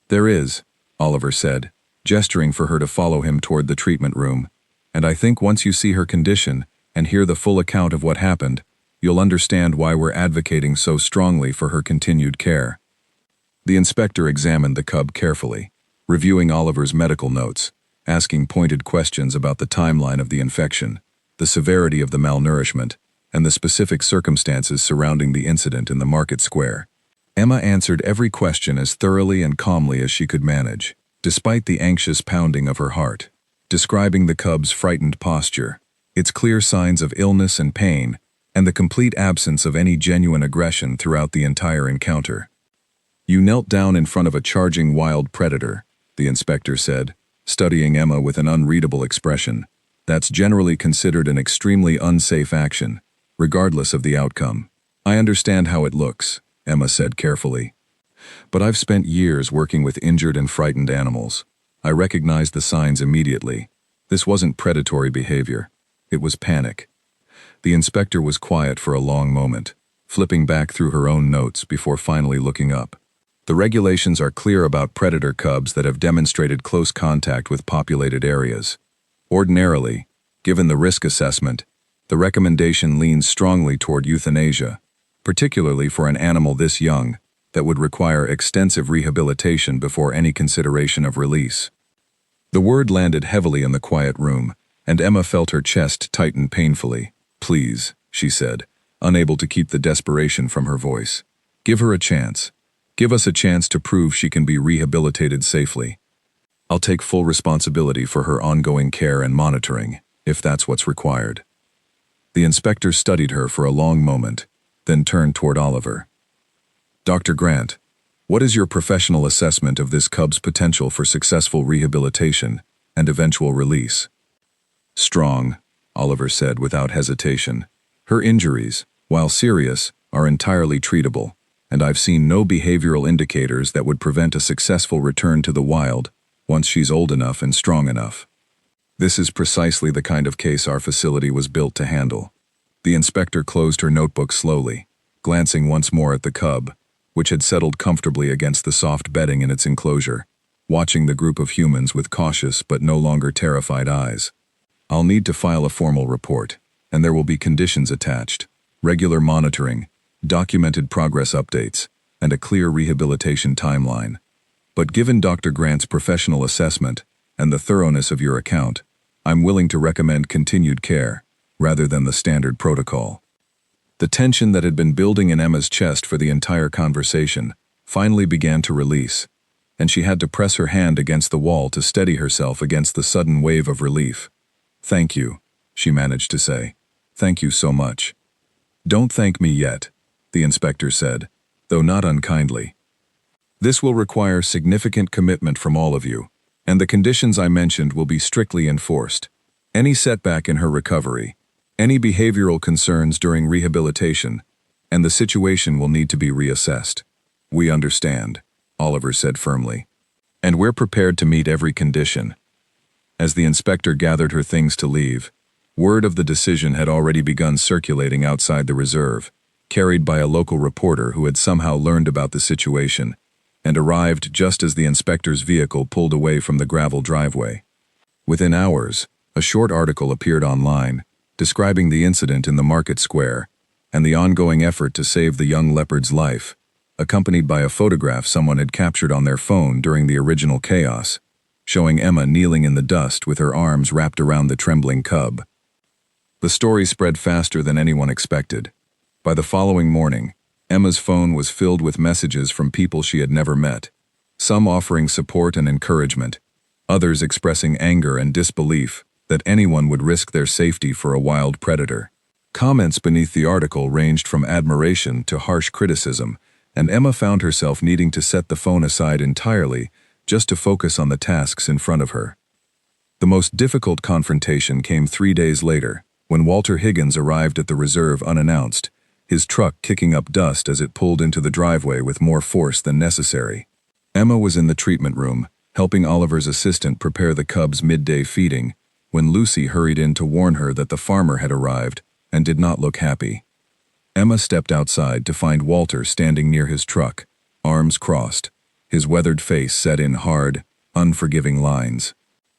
"There is," Oliver said, gesturing for her to follow him toward the treatment room. And I think once you see her condition and hear the full account of what happened, you'll understand why we're advocating so strongly for her continued care." The inspector examined the cub carefully, reviewing Oliver's medical notes, asking pointed questions about the timeline of the infection, the severity of the malnourishment, and the specific circumstances surrounding the incident in the market square. Emma answered every question as thoroughly and calmly as she could manage, despite the anxious pounding of her heart, describing the cub's frightened posture, its clear signs of illness and pain, and the complete absence of any genuine aggression throughout the entire encounter. "You knelt down in front of a charging wild predator," the inspector said, studying Emma with an unreadable expression. "That's generally considered an extremely unsafe action, regardless of the outcome." "I understand how it looks," Emma said carefully. "But I've spent years working with injured and frightened animals. I recognized the signs immediately. This wasn't predatory behavior. It was panic." The inspector was quiet for a long moment, flipping back through her own notes before finally looking up. "The regulations are clear about predator cubs that have demonstrated close contact with populated areas. Ordinarily, given the risk assessment, the recommendation leans strongly toward euthanasia, particularly for an animal this young, that would require extensive rehabilitation before any consideration of release." The word landed heavily in the quiet room, and Emma felt her chest tighten painfully. "Please," she said, unable to keep the desperation from her voice. "Give her a chance. Give us a chance to prove she can be rehabilitated safely. I'll take full responsibility for her ongoing care and monitoring, if that's what's required." The inspector studied her for a long moment, then turned toward Oliver. "Dr. Grant, what is your professional assessment of this cub's potential for successful rehabilitation and eventual release?" "Strong," Oliver said without hesitation. "Her injuries, while serious, are entirely treatable, and I've seen no behavioral indicators that would prevent a successful return to the wild once she's old enough and strong enough. This is precisely the kind of case our facility was built to handle." The inspector closed her notebook slowly, glancing once more at the cub, which had settled comfortably against the soft bedding in its enclosure, watching the group of humans with cautious but no longer terrified eyes. "I'll need to file a formal report, and there will be conditions attached, regular monitoring, documented progress updates, and a clear rehabilitation timeline. But given Dr. Grant's professional assessment and the thoroughness of your account, I'm willing to recommend continued care, rather than the standard protocol." The tension that had been building in Emma's chest for the entire conversation finally began to release, and she had to press her hand against the wall to steady herself against the sudden wave of relief. "Thank you," she managed to say. "Thank you so much." "Don't thank me yet," the inspector said, though not unkindly. "This will require significant commitment from all of you, and the conditions I mentioned will be strictly enforced. Any setback in her recovery, any behavioral concerns during rehabilitation, and the situation will need to be reassessed." "We understand," Oliver said firmly. "And we're prepared to meet every condition." As the inspector gathered her things to leave, word of the decision had already begun circulating outside the reserve, carried by a local reporter who had somehow learned about the situation and arrived just as the inspector's vehicle pulled away from the gravel driveway. Within hours, a short article appeared online, describing the incident in the market square and the ongoing effort to save the young leopard's life, accompanied by a photograph someone had captured on their phone during the original chaos, showing Emma kneeling in the dust with her arms wrapped around the trembling cub. The story spread faster than anyone expected. By the following morning, Emma's phone was filled with messages from people she had never met, some offering support and encouragement, others expressing anger and disbelief that anyone would risk their safety for a wild predator. Comments beneath the article ranged from admiration to harsh criticism, and Emma found herself needing to set the phone aside entirely just to focus on the tasks in front of her. The most difficult confrontation came 3 days later, when Walter Higgins arrived at the reserve unannounced, his truck kicking up dust as it pulled into the driveway with more force than necessary. Emma was in the treatment room, helping Oliver's assistant prepare the cub's midday feeding, when Lucy hurried in to warn her that the farmer had arrived and did not look happy. Emma stepped outside to find Walter standing near his truck, arms crossed, his weathered face set in hard, unforgiving lines.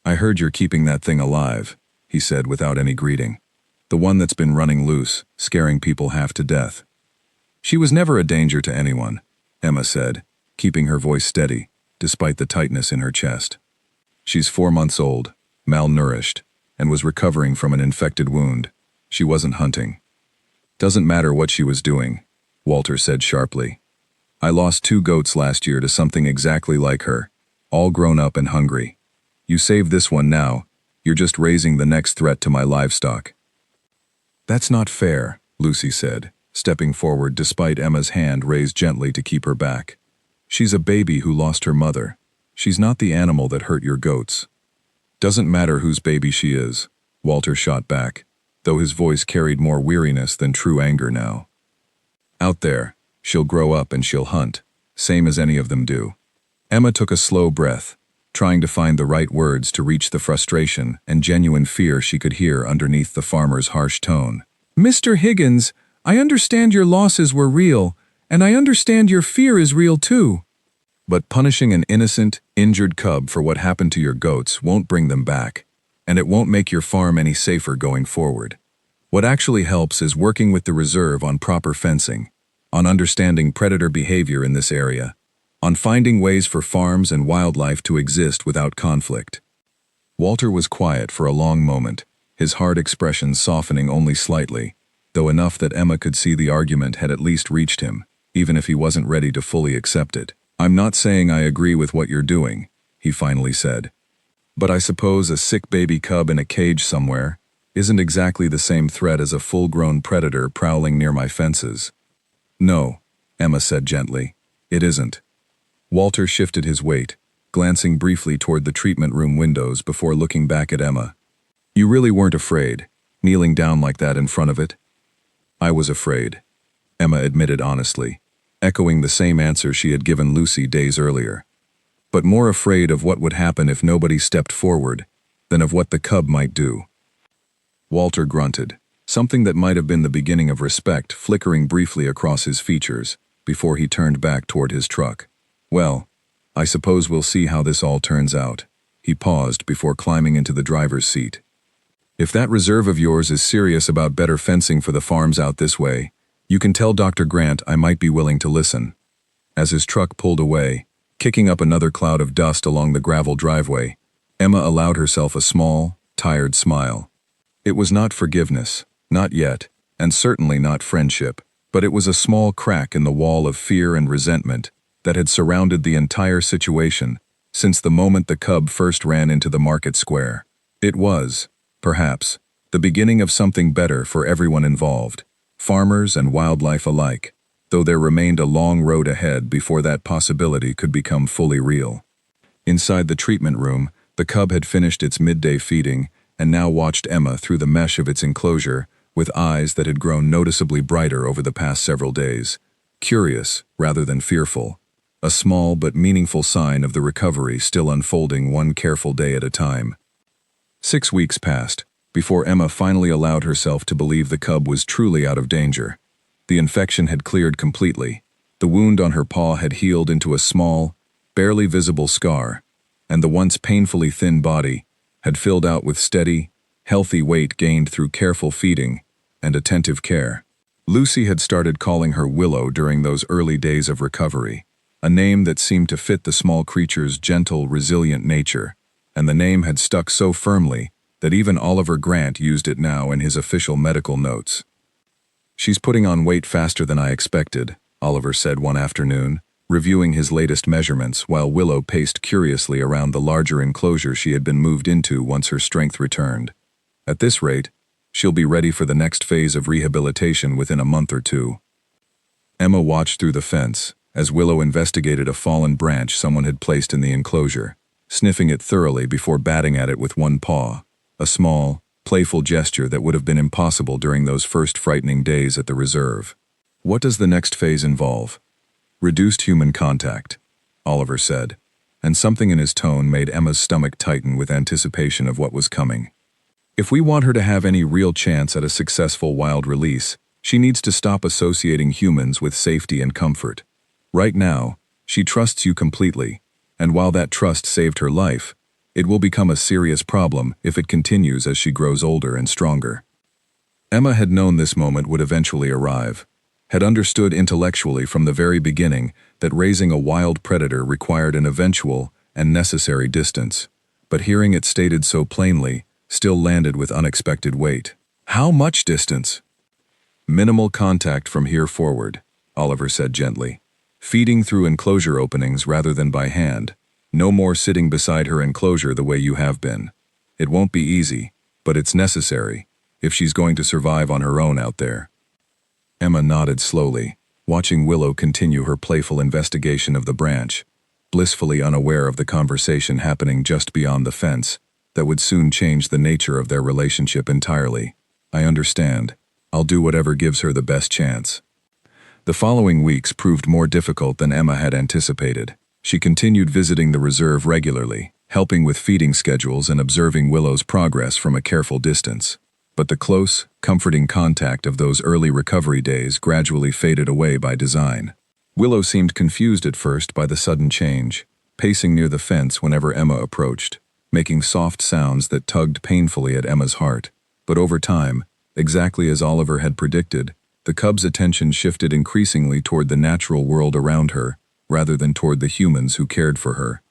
"I heard you're keeping that thing alive," he said without any greeting. The one that's been running loose, scaring people half to death. She was never a danger to anyone, Emma said, keeping her voice steady, despite the tightness in her chest. She's 4 months old, malnourished, and was recovering from an infected wound. She wasn't hunting. Doesn't matter what she was doing, Walter said sharply. I lost 2 goats last year to something exactly like her, all grown up and hungry. You save this one now, you're just raising the next threat to my livestock. That's not fair, Lucy said, stepping forward despite Emma's hand raised gently to keep her back. She's a baby who lost her mother. She's not the animal that hurt your goats. Doesn't matter whose baby she is, Walter shot back, though his voice carried more weariness than true anger now. Out there, she'll grow up and she'll hunt, same as any of them do. Emma took a slow breath, trying to find the right words to reach the frustration and genuine fear she could hear underneath the farmer's harsh tone. Mr. Higgins, I understand your losses were real, and I understand your fear is real too. But punishing an innocent, injured cub for what happened to your goats won't bring them back, and it won't make your farm any safer going forward. What actually helps is working with the reserve on proper fencing, on understanding predator behavior in this area, on finding ways for farms and wildlife to exist without conflict. Walter was quiet for a long moment, his hard expression softening only slightly, though enough that Emma could see the argument had at least reached him, even if he wasn't ready to fully accept it. I'm not saying I agree with what you're doing, he finally said. But I suppose a sick baby cub in a cage somewhere isn't exactly the same threat as a full-grown predator prowling near my fences. No, Emma said gently, it isn't. Walter shifted his weight, glancing briefly toward the treatment room windows before looking back at Emma. You really weren't afraid, kneeling down like that in front of it? I was afraid, Emma admitted honestly, echoing the same answer she had given Lucy days earlier. But more afraid of what would happen if nobody stepped forward than of what the cub might do. Walter grunted, something that might have been the beginning of respect flickering briefly across his features before he turned back toward his truck. Well, I suppose we'll see how this all turns out. He paused before climbing into the driver's seat. If that reserve of yours is serious about better fencing for the farms out this way, you can tell Dr. Grant I might be willing to listen. As his truck pulled away, kicking up another cloud of dust along the gravel driveway, Emma allowed herself a small, tired smile. It was not forgiveness, not yet, and certainly not friendship, but it was a small crack in the wall of fear and resentment that had surrounded the entire situation since the moment the cub first ran into the market square. It was, perhaps, the beginning of something better for everyone involved, farmers and wildlife alike, though there remained a long road ahead before that possibility could become fully real. Inside the treatment room, the cub had finished its midday feeding and now watched Emma through the mesh of its enclosure with eyes that had grown noticeably brighter over the past several days, curious rather than fearful, a small but meaningful sign of the recovery still unfolding one careful day at a time. 6 weeks passed before Emma finally allowed herself to believe the cub was truly out of danger. The infection had cleared completely, the wound on her paw had healed into a small, barely visible scar, and the once painfully thin body had filled out with steady, healthy weight gained through careful feeding and attentive care. Lucy had started calling her Willow during those early days of recovery, a name that seemed to fit the small creature's gentle, resilient nature, and the name had stuck so firmly that even Oliver Grant used it now in his official medical notes. She's putting on weight faster than I expected, Oliver said one afternoon, reviewing his latest measurements while Willow paced curiously around the larger enclosure she had been moved into once her strength returned. At this rate, she'll be ready for the next phase of rehabilitation within a month or two. Emma watched through the fence as Willow investigated a fallen branch someone had placed in the enclosure, sniffing it thoroughly before batting at it with one paw, a small, playful gesture that would have been impossible during those first frightening days at the reserve. What does the next phase involve? Reduced human contact, Oliver said, and something in his tone made Emma's stomach tighten with anticipation of what was coming. If we want her to have any real chance at a successful wild release, she needs to stop associating humans with safety and comfort. Right now, she trusts you completely, and while that trust saved her life, It will become a serious problem if it continues as she grows older and stronger. Emma had known this moment would eventually arrive, had understood intellectually from the very beginning that raising a wild predator required an eventual and necessary distance, but hearing it stated so plainly still landed with unexpected weight. How much distance? Minimal contact from here forward, Oliver said gently. Feeding through enclosure openings rather than by hand. No more sitting beside her enclosure the way you have been. It won't be easy, but it's necessary, if she's going to survive on her own out there. Emma nodded slowly, watching Willow continue her playful investigation of the branch, blissfully unaware of the conversation happening just beyond the fence that would soon change the nature of their relationship entirely. I understand. I'll do whatever gives her the best chance. The following weeks proved more difficult than Emma had anticipated. She continued visiting the reserve regularly, helping with feeding schedules and observing Willow's progress from a careful distance. But the close, comforting contact of those early recovery days gradually faded away by design. Willow seemed confused at first by the sudden change, pacing near the fence whenever Emma approached, making soft sounds that tugged painfully at Emma's heart. But over time, exactly as Oliver had predicted, the cub's attention shifted increasingly toward the natural world around her, rather than toward the humans who cared for her.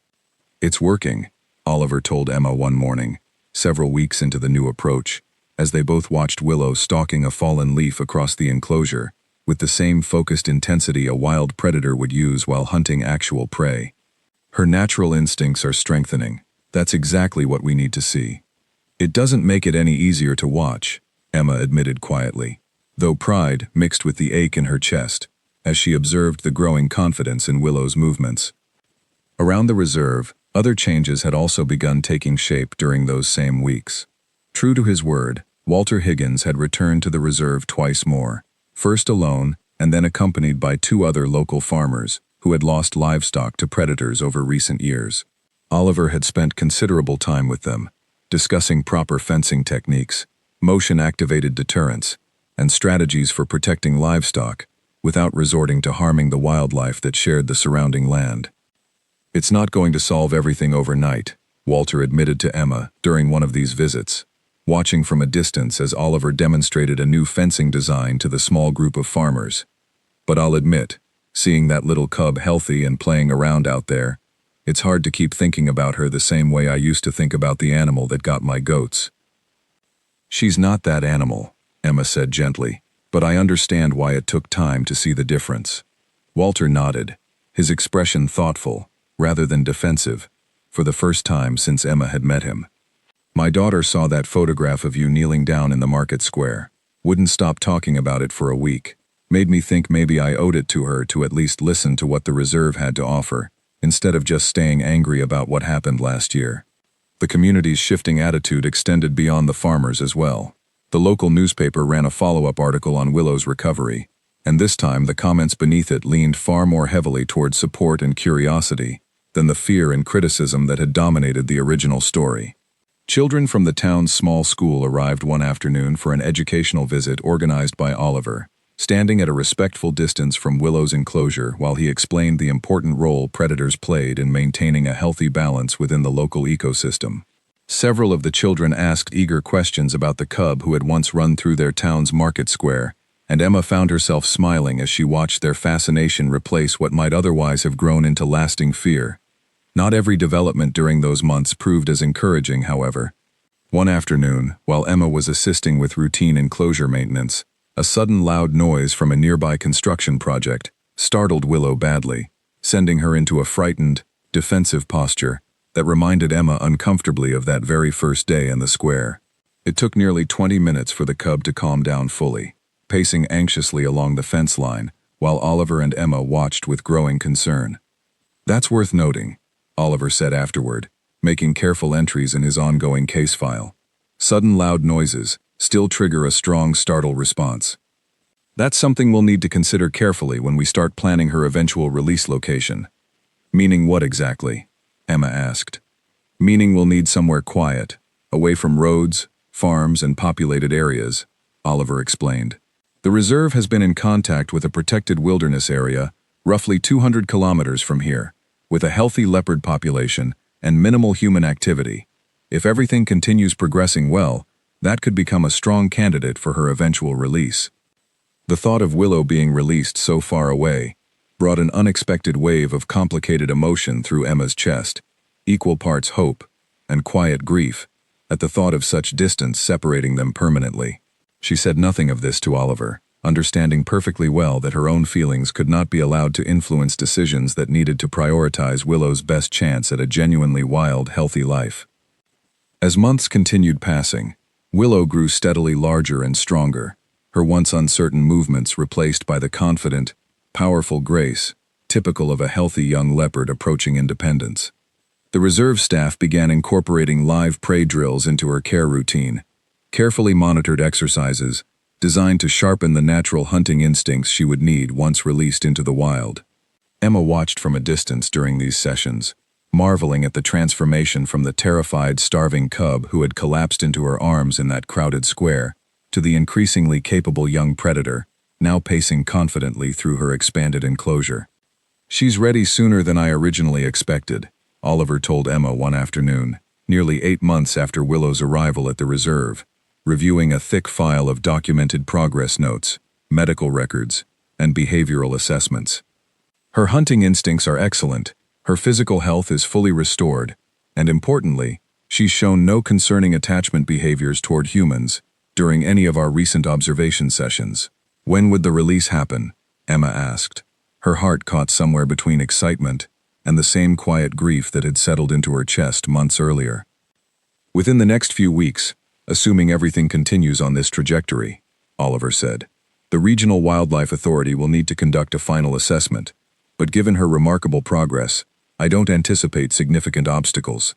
It's working, Oliver told Emma one morning, several weeks into the new approach, as they both watched Willow stalking a fallen leaf across the enclosure, with the same focused intensity a wild predator would use while hunting actual prey. Her natural instincts are strengthening. That's exactly what we need to see. It doesn't make it any easier to watch, Emma admitted quietly, though pride mixed with the ache in her chest, as she observed the growing confidence in Willow's movements. Around the reserve, other changes had also begun taking shape during those same weeks. True to his word, Walter Higgins had returned to the reserve twice more, first alone and then accompanied by 2 other local farmers who had lost livestock to predators over recent years. Oliver had spent considerable time with them, discussing proper fencing techniques, motion-activated deterrents, and strategies for protecting livestock without resorting to harming the wildlife that shared the surrounding land. It's not going to solve everything overnight, Walter admitted to Emma during one of these visits, watching from a distance as Oliver demonstrated a new fencing design to the small group of farmers. But I'll admit, seeing that little cub healthy and playing around out there, it's hard to keep thinking about her the same way I used to think about the animal that got my goats. She's not that animal, Emma said gently, but I understand why it took time to see the difference. Walter nodded, his expression thoughtful, rather than defensive, for the first time since Emma had met him. My daughter saw that photograph of you kneeling down in the market square, wouldn't stop talking about it for a week, made me think maybe I owed it to her to at least listen to what the reserve had to offer, instead of just staying angry about what happened last year. The community's shifting attitude extended beyond the farmers as well. The local newspaper ran a follow-up article on Willow's recovery, and this time the comments beneath it leaned far more heavily toward support and curiosity than the fear and criticism that had dominated the original story. Children from the town's small school arrived one afternoon for an educational visit organized by Oliver, standing at a respectful distance from Willow's enclosure while he explained the important role predators played in maintaining a healthy balance within the local ecosystem. Several of the children asked eager questions about the cub who had once run through their town's market square, and Emma found herself smiling as she watched their fascination replace what might otherwise have grown into lasting fear. Not every development during those months proved as encouraging, however. One afternoon, while Emma was assisting with routine enclosure maintenance, a sudden loud noise from a nearby construction project startled Willow badly, sending her into a frightened, defensive posture that reminded Emma uncomfortably of that very first day in the square. It took nearly 20 minutes for the cub to calm down fully, pacing anxiously along the fence line, while Oliver and Emma watched with growing concern. That's worth noting, Oliver said afterward, making careful entries in his ongoing case file. Sudden loud noises still trigger a strong startle response. That's something we'll need to consider carefully when we start planning her eventual release location. Meaning what exactly? Emma asked. Meaning we'll need somewhere quiet, away from roads, farms, and populated areas, Oliver explained. The reserve has been in contact with a protected wilderness area, roughly 200 kilometers from here, with a healthy leopard population and minimal human activity. If everything continues progressing well, that could become a strong candidate for her eventual release. The thought of Willow being released so far away brought an unexpected wave of complicated emotion through Emma's chest, equal parts hope and quiet grief at the thought of such distance separating them permanently. She said nothing of this to Oliver, understanding perfectly well that her own feelings could not be allowed to influence decisions that needed to prioritize Willow's best chance at a genuinely wild, healthy life. As months continued passing, Willow grew steadily larger and stronger, her once uncertain movements replaced by the confident, powerful grace typical of a healthy young leopard approaching independence. The reserve staff began incorporating live prey drills into her care routine, carefully monitored exercises designed to sharpen the natural hunting instincts she would need once released into the wild. Emma watched from a distance during these sessions, marveling at the transformation from the terrified, starving cub who had collapsed into her arms in that crowded square to the increasingly capable young predator, now pacing confidently through her expanded enclosure. "She's ready sooner than I originally expected," Oliver told Emma one afternoon, nearly 8 months after Willow's arrival at the reserve, reviewing a thick file of documented progress notes, medical records, and behavioral assessments. "Her hunting instincts are excellent, her physical health is fully restored, and importantly, she's shown no concerning attachment behaviors toward humans during any of our recent observation sessions." "When would the release happen?" Emma asked, her heart caught somewhere between excitement and the same quiet grief that had settled into her chest months earlier. "Within the next few weeks, assuming everything continues on this trajectory," Oliver said. "The Regional Wildlife Authority will need to conduct a final assessment, but given her remarkable progress, I don't anticipate significant obstacles."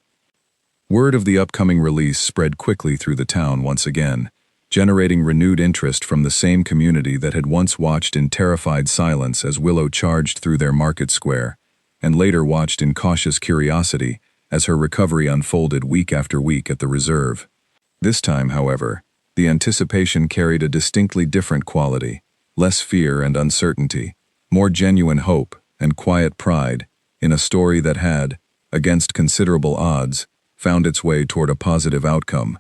Word of the upcoming release spread quickly through the town once again, generating renewed interest from the same community that had once watched in terrified silence as Willow charged through their market square, and later watched in cautious curiosity as her recovery unfolded week after week at the reserve. This time, however, the anticipation carried a distinctly different quality, less fear and uncertainty, more genuine hope and quiet pride in a story that had, against considerable odds, found its way toward a positive outcome.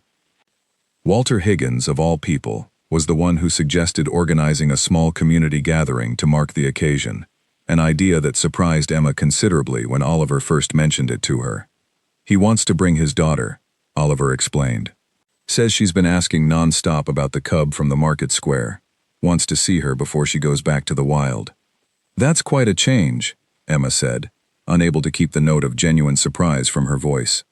Walter Higgins, of all people, was the one who suggested organizing a small community gathering to mark the occasion, an idea that surprised Emma considerably when Oliver first mentioned it to her. "He wants to bring his daughter," Oliver explained. "Says she's been asking non-stop about the cub from the market square. Wants to see her before she goes back to the wild." "That's quite a change," Emma said, unable to keep the note of genuine surprise from her voice.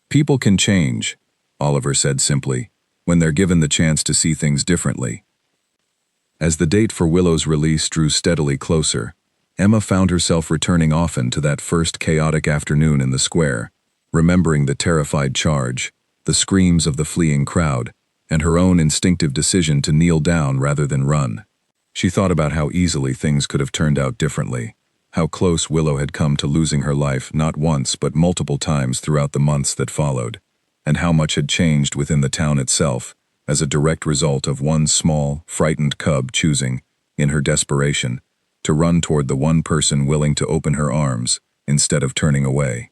"People can change," Oliver said simply, "when they're given the chance to see things differently." As the date for Willow's release drew steadily closer, Emma found herself returning often to that first chaotic afternoon in the square, remembering the terrified charge, the screams of the fleeing crowd, and her own instinctive decision to kneel down rather than run. She thought about how easily things could have turned out differently, how close Willow had come to losing her life not once but multiple times throughout the months that followed, and how much had changed within the town itself as a direct result of one small, frightened cub choosing, in her desperation, to run toward the one person willing to open her arms instead of turning away.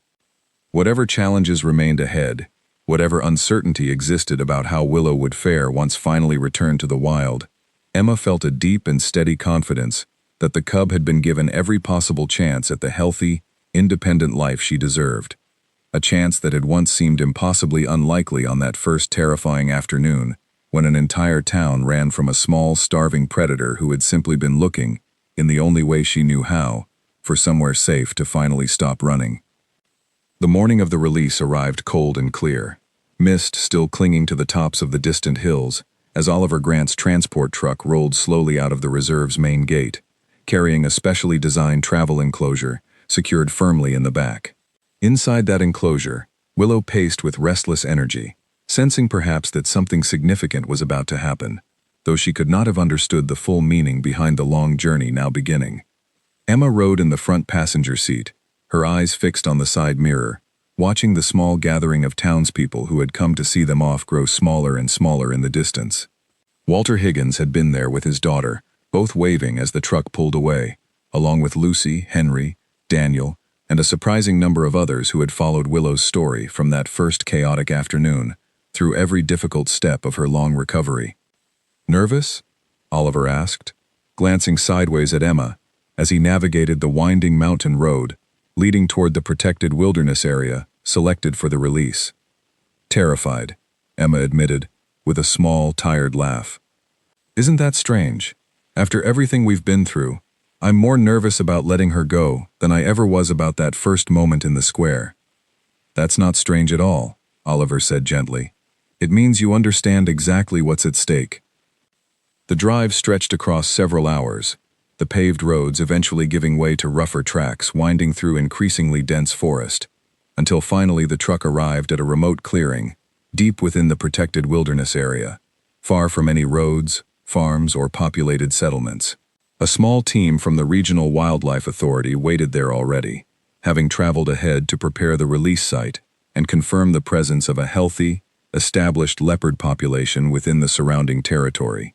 Whatever challenges remained ahead, whatever uncertainty existed about how Willow would fare once finally returned to the wild, Emma felt a deep and steady confidence that the cub had been given every possible chance at the healthy, independent life she deserved. A chance that had once seemed impossibly unlikely on that first terrifying afternoon, when an entire town ran from a small, starving predator who had simply been looking, in the only way she knew how, for somewhere safe to finally stop running. The morning of the release arrived cold and clear, mist still clinging to the tops of the distant hills, as Oliver Grant's transport truck rolled slowly out of the reserve's main gate, carrying a specially designed travel enclosure secured firmly in the back. Inside that enclosure, Willow paced with restless energy, sensing perhaps that something significant was about to happen, though she could not have understood the full meaning behind the long journey now beginning. Emma rode in the front passenger seat, her eyes fixed on the side mirror, watching the small gathering of townspeople who had come to see them off grow smaller and smaller in the distance. Walter Higgins had been there with his daughter, both waving as the truck pulled away, along with Lucy, Henry, Daniel, and a surprising number of others who had followed Willow's story from that first chaotic afternoon through every difficult step of her long recovery. "Nervous?" Oliver asked, glancing sideways at Emma as he navigated the winding mountain road leading toward the protected wilderness area selected for the release. "Terrified," Emma admitted, with a small, tired laugh. "Isn't that strange? After everything we've been through, I'm more nervous about letting her go than I ever was about that first moment in the square." "That's not strange at all," Oliver said gently. "It means you understand exactly what's at stake." The drive stretched across several hours, the paved roads eventually giving way to rougher tracks winding through increasingly dense forest, until finally the truck arrived at a remote clearing, deep within the protected wilderness area, far from any roads, farms, or populated settlements. A small team from the Regional Wildlife Authority waited there already, having traveled ahead to prepare the release site and confirm the presence of a healthy, established leopard population within the surrounding territory.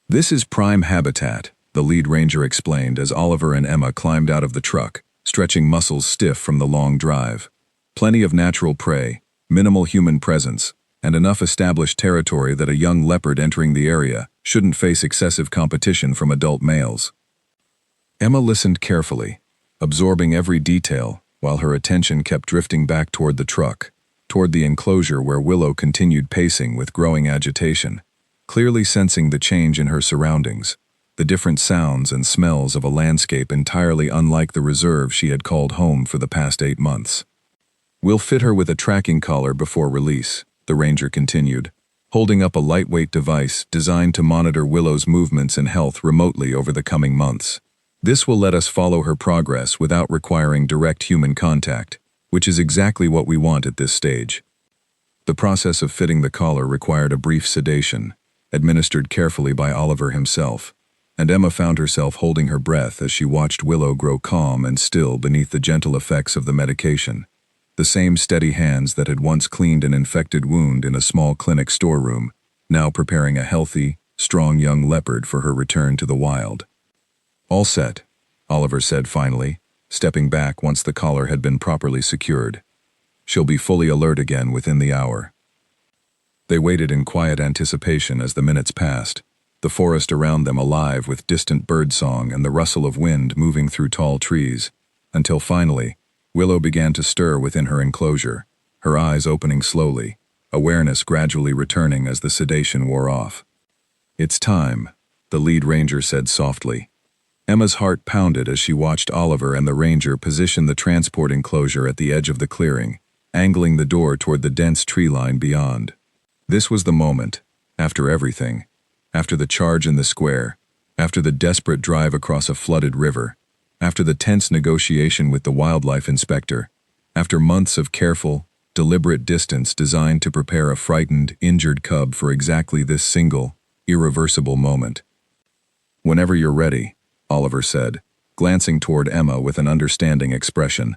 "This is prime habitat," the lead ranger explained as Oliver and Emma climbed out of the truck, stretching muscles stiff from the long drive. "Plenty of natural prey, minimal human presence, and enough established territory that a young leopard entering the area shouldn't face excessive competition from adult males." Emma listened carefully, absorbing every detail while her attention kept drifting back toward the truck, toward the enclosure where Willow continued pacing with growing agitation, clearly sensing the change in her surroundings, the different sounds and smells of a landscape entirely unlike the reserve she had called home for the past 8 months. "We'll fit her with a tracking collar before release," the ranger continued, holding up a lightweight device designed to monitor Willow's movements and health remotely over the coming months. "This will let us follow her progress without requiring direct human contact, which is exactly what we want at this stage." The process of fitting the collar required a brief sedation, administered carefully by Oliver himself, and Emma found herself holding her breath as she watched Willow grow calm and still beneath the gentle effects of the medication. The same steady hands that had once cleaned an infected wound in a small clinic storeroom, now preparing a healthy, strong young leopard for her return to the wild. "All set," Oliver said finally, stepping back once the collar had been properly secured. "She'll be fully alert again within the hour." They waited in quiet anticipation as the minutes passed, the forest around them alive with distant birdsong and the rustle of wind moving through tall trees, until finally, Willow began to stir within her enclosure, her eyes opening slowly, awareness gradually returning as the sedation wore off. "It's time," the lead ranger said softly. Emma's heart pounded as she watched Oliver and the ranger position the transport enclosure at the edge of the clearing, angling the door toward the dense tree line beyond. This was the moment, after everything, after the charge in the square, after the desperate drive across a flooded river, after the tense negotiation with the wildlife inspector, after months of careful, deliberate distance designed to prepare a frightened, injured cub for exactly this single, irreversible moment. "Whenever you're ready," Oliver said, glancing toward Emma with an understanding expression.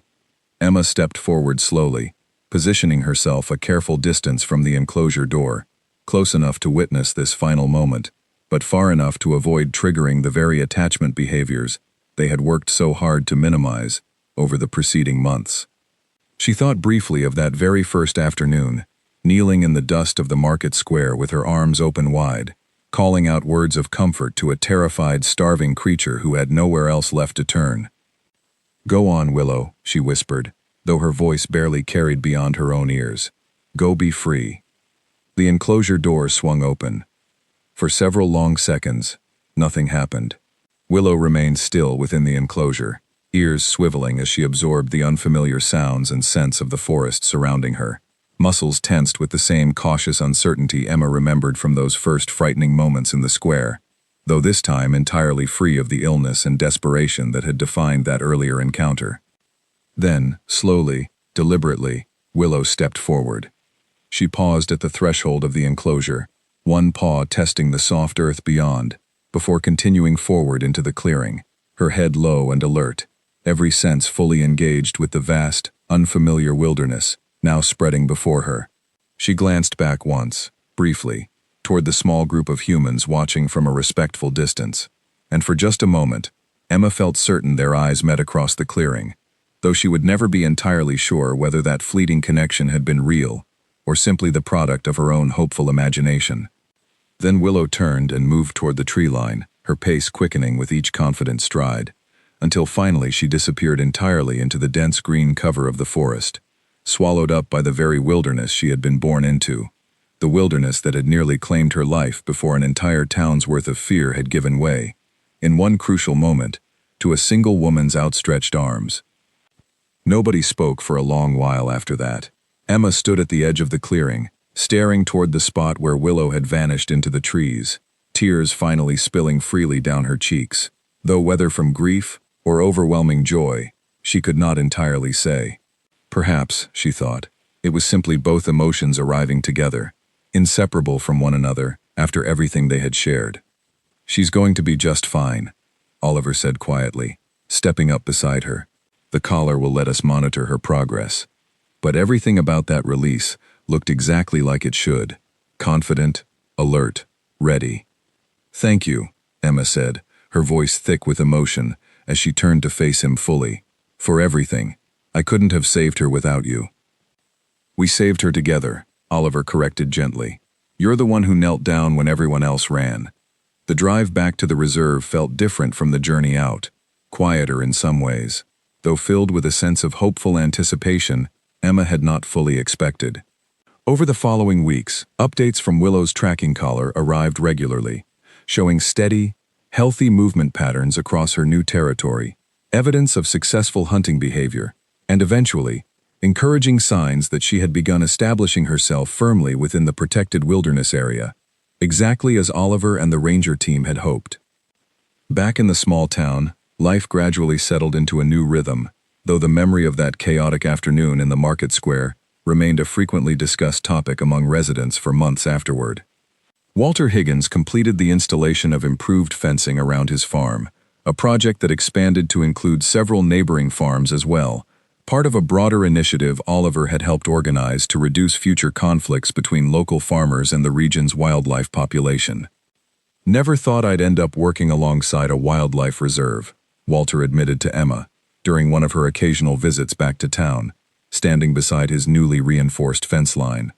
Emma stepped forward slowly, positioning herself a careful distance from the enclosure door, close enough to witness this final moment, but far enough to avoid triggering the very attachment behaviors they had worked so hard to minimize over the preceding months. She thought briefly of that very first afternoon, kneeling in the dust of the market square with her arms open wide, calling out words of comfort to a terrified, starving creature who had nowhere else left to turn. "Go on, Willow," she whispered, though her voice barely carried beyond her own ears. "Go be free." The enclosure door swung open. For several long seconds, nothing happened. Willow remained still within the enclosure, ears swiveling as she absorbed the unfamiliar sounds and scents of the forest surrounding her, muscles tensed with the same cautious uncertainty Emma remembered from those first frightening moments in the square, though this time entirely free of the illness and desperation that had defined that earlier encounter. Then, slowly, deliberately, Willow stepped forward. She paused at the threshold of the enclosure, one paw testing the soft earth beyond, before continuing forward into the clearing, her head low and alert, every sense fully engaged with the vast, unfamiliar wilderness now spreading before her. She glanced back once, briefly, toward the small group of humans watching from a respectful distance, and for just a moment, Emma felt certain their eyes met across the clearing, though she would never be entirely sure whether that fleeting connection had been real or simply the product of her own hopeful imagination. Then Willow turned and moved toward the tree line, her pace quickening with each confident stride, until finally she disappeared entirely into the dense green cover of the forest, swallowed up by the very wilderness she had been born into, the wilderness that had nearly claimed her life before an entire town's worth of fear had given way, in one crucial moment, to a single woman's outstretched arms. Nobody spoke for a long while after that. Emma stood at the edge of the clearing, staring toward the spot where Willow had vanished into the trees, tears finally spilling freely down her cheeks, though whether from grief or overwhelming joy, she could not entirely say. Perhaps, she thought, it was simply both emotions arriving together, inseparable from one another after everything they had shared. "She's going to be just fine," Oliver said quietly, stepping up beside her. "The collar will let us monitor her progress." But everything about that release looked exactly like it should, confident, alert, ready. "Thank you," Emma said, her voice thick with emotion as she turned to face him fully. "For everything. I couldn't have saved her without you." "We saved her together," Oliver corrected gently. "You're the one who knelt down when everyone else ran." The drive back to the reserve felt different from the journey out, quieter in some ways, though filled with a sense of hopeful anticipation Emma had not fully expected. Over the following weeks, updates from Willow's tracking collar arrived regularly, showing steady, healthy movement patterns across her new territory, evidence of successful hunting behavior, and eventually, encouraging signs that she had begun establishing herself firmly within the protected wilderness area, exactly as Oliver and the ranger team had hoped. Back in the small town, life gradually settled into a new rhythm, though the memory of that chaotic afternoon in the market square remained a frequently discussed topic among residents for months afterward. Walter Higgins completed the installation of improved fencing around his farm, a project that expanded to include several neighboring farms as well, part of a broader initiative Oliver had helped organize to reduce future conflicts between local farmers and the region's wildlife population. "Never thought I'd end up working alongside a wildlife reserve," Walter admitted to Emma during one of her occasional visits back to town, standing beside his newly reinforced fence line.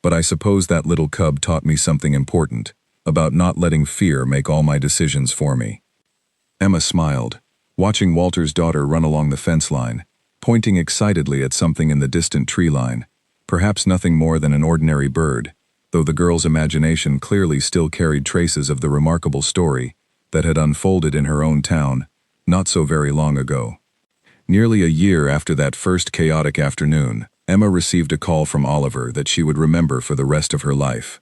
"But I suppose that little cub taught me something important, about not letting fear make all my decisions for me." Emma smiled, watching Walter's daughter run along the fence line, pointing excitedly at something in the distant tree line, perhaps nothing more than an ordinary bird, though the girl's imagination clearly still carried traces of the remarkable story that had unfolded in her own town not so very long ago. Nearly a year after that first chaotic afternoon, Emma received a call from Oliver that she would remember for the rest of her life.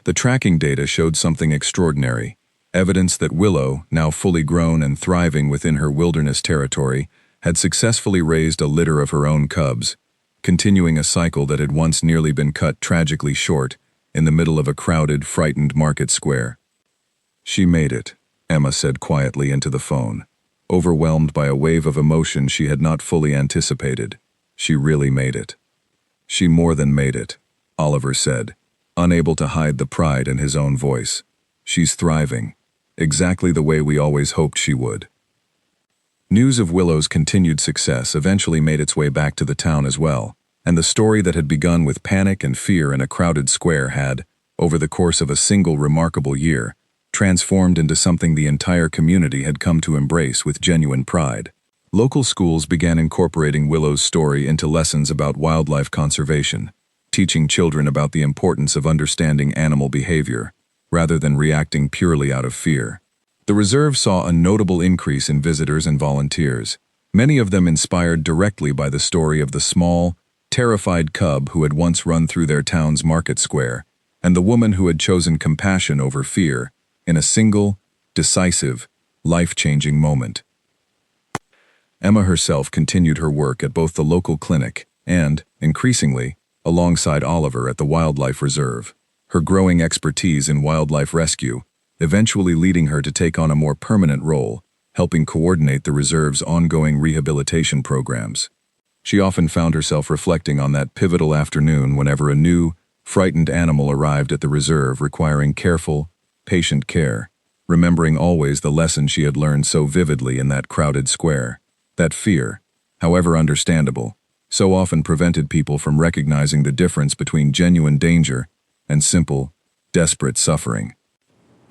The tracking data showed something extraordinary, evidence that Willow, now fully grown and thriving within her wilderness territory, had successfully raised a litter of her own cubs, continuing a cycle that had once nearly been cut tragically short in the middle of a crowded, frightened market square. "She made it," Emma said quietly into the phone, overwhelmed by a wave of emotion she had not fully anticipated. "She really made it." "She more than made it," Oliver said, unable to hide the pride in his own voice. "She's thriving, exactly the way we always hoped she would." News of Willow's continued success eventually made its way back to the town as well, and the story that had begun with panic and fear in a crowded square had, over the course of a single remarkable year, transformed into something the entire community had come to embrace with genuine pride. Local schools began incorporating Willow's story into lessons about wildlife conservation, teaching children about the importance of understanding animal behavior, rather than reacting purely out of fear. The reserve saw a notable increase in visitors and volunteers, many of them inspired directly by the story of the small, terrified cub who had once run through their town's market square, and the woman who had chosen compassion over fear in a single, decisive, life-changing moment. Emma herself continued her work at both the local clinic and, increasingly, alongside Oliver at the wildlife reserve, her growing expertise in wildlife rescue eventually leading her to take on a more permanent role, helping coordinate the reserve's ongoing rehabilitation programs. She often found herself reflecting on that pivotal afternoon whenever a new, frightened animal arrived at the reserve requiring careful, patient care, remembering always the lesson she had learned so vividly in that crowded square, that fear, however understandable, so often prevented people from recognizing the difference between genuine danger and simple, desperate suffering.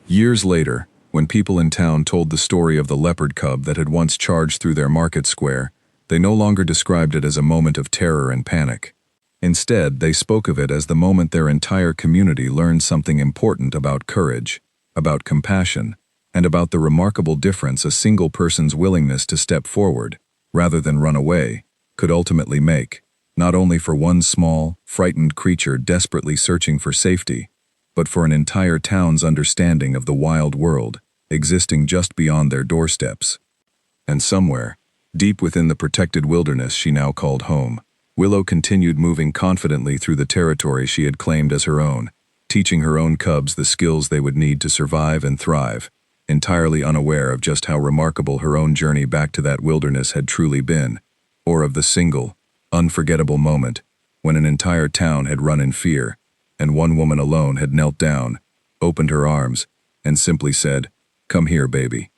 Years later, when people in town told the story of the leopard cub that had once charged through their market square, they no longer described it as a moment of terror and panic. Instead, they spoke of it as the moment their entire community learned something important about courage, about compassion, and about the remarkable difference a single person's willingness to step forward, rather than run away, could ultimately make, not only for one small, frightened creature desperately searching for safety, but for an entire town's understanding of the wild world existing just beyond their doorsteps. And somewhere, deep within the protected wilderness she now called home, Willow continued moving confidently through the territory she had claimed as her own, teaching her own cubs the skills they would need to survive and thrive, entirely unaware of just how remarkable her own journey back to that wilderness had truly been, or of the single, unforgettable moment when an entire town had run in fear, and one woman alone had knelt down, opened her arms, and simply said, "Come here, baby."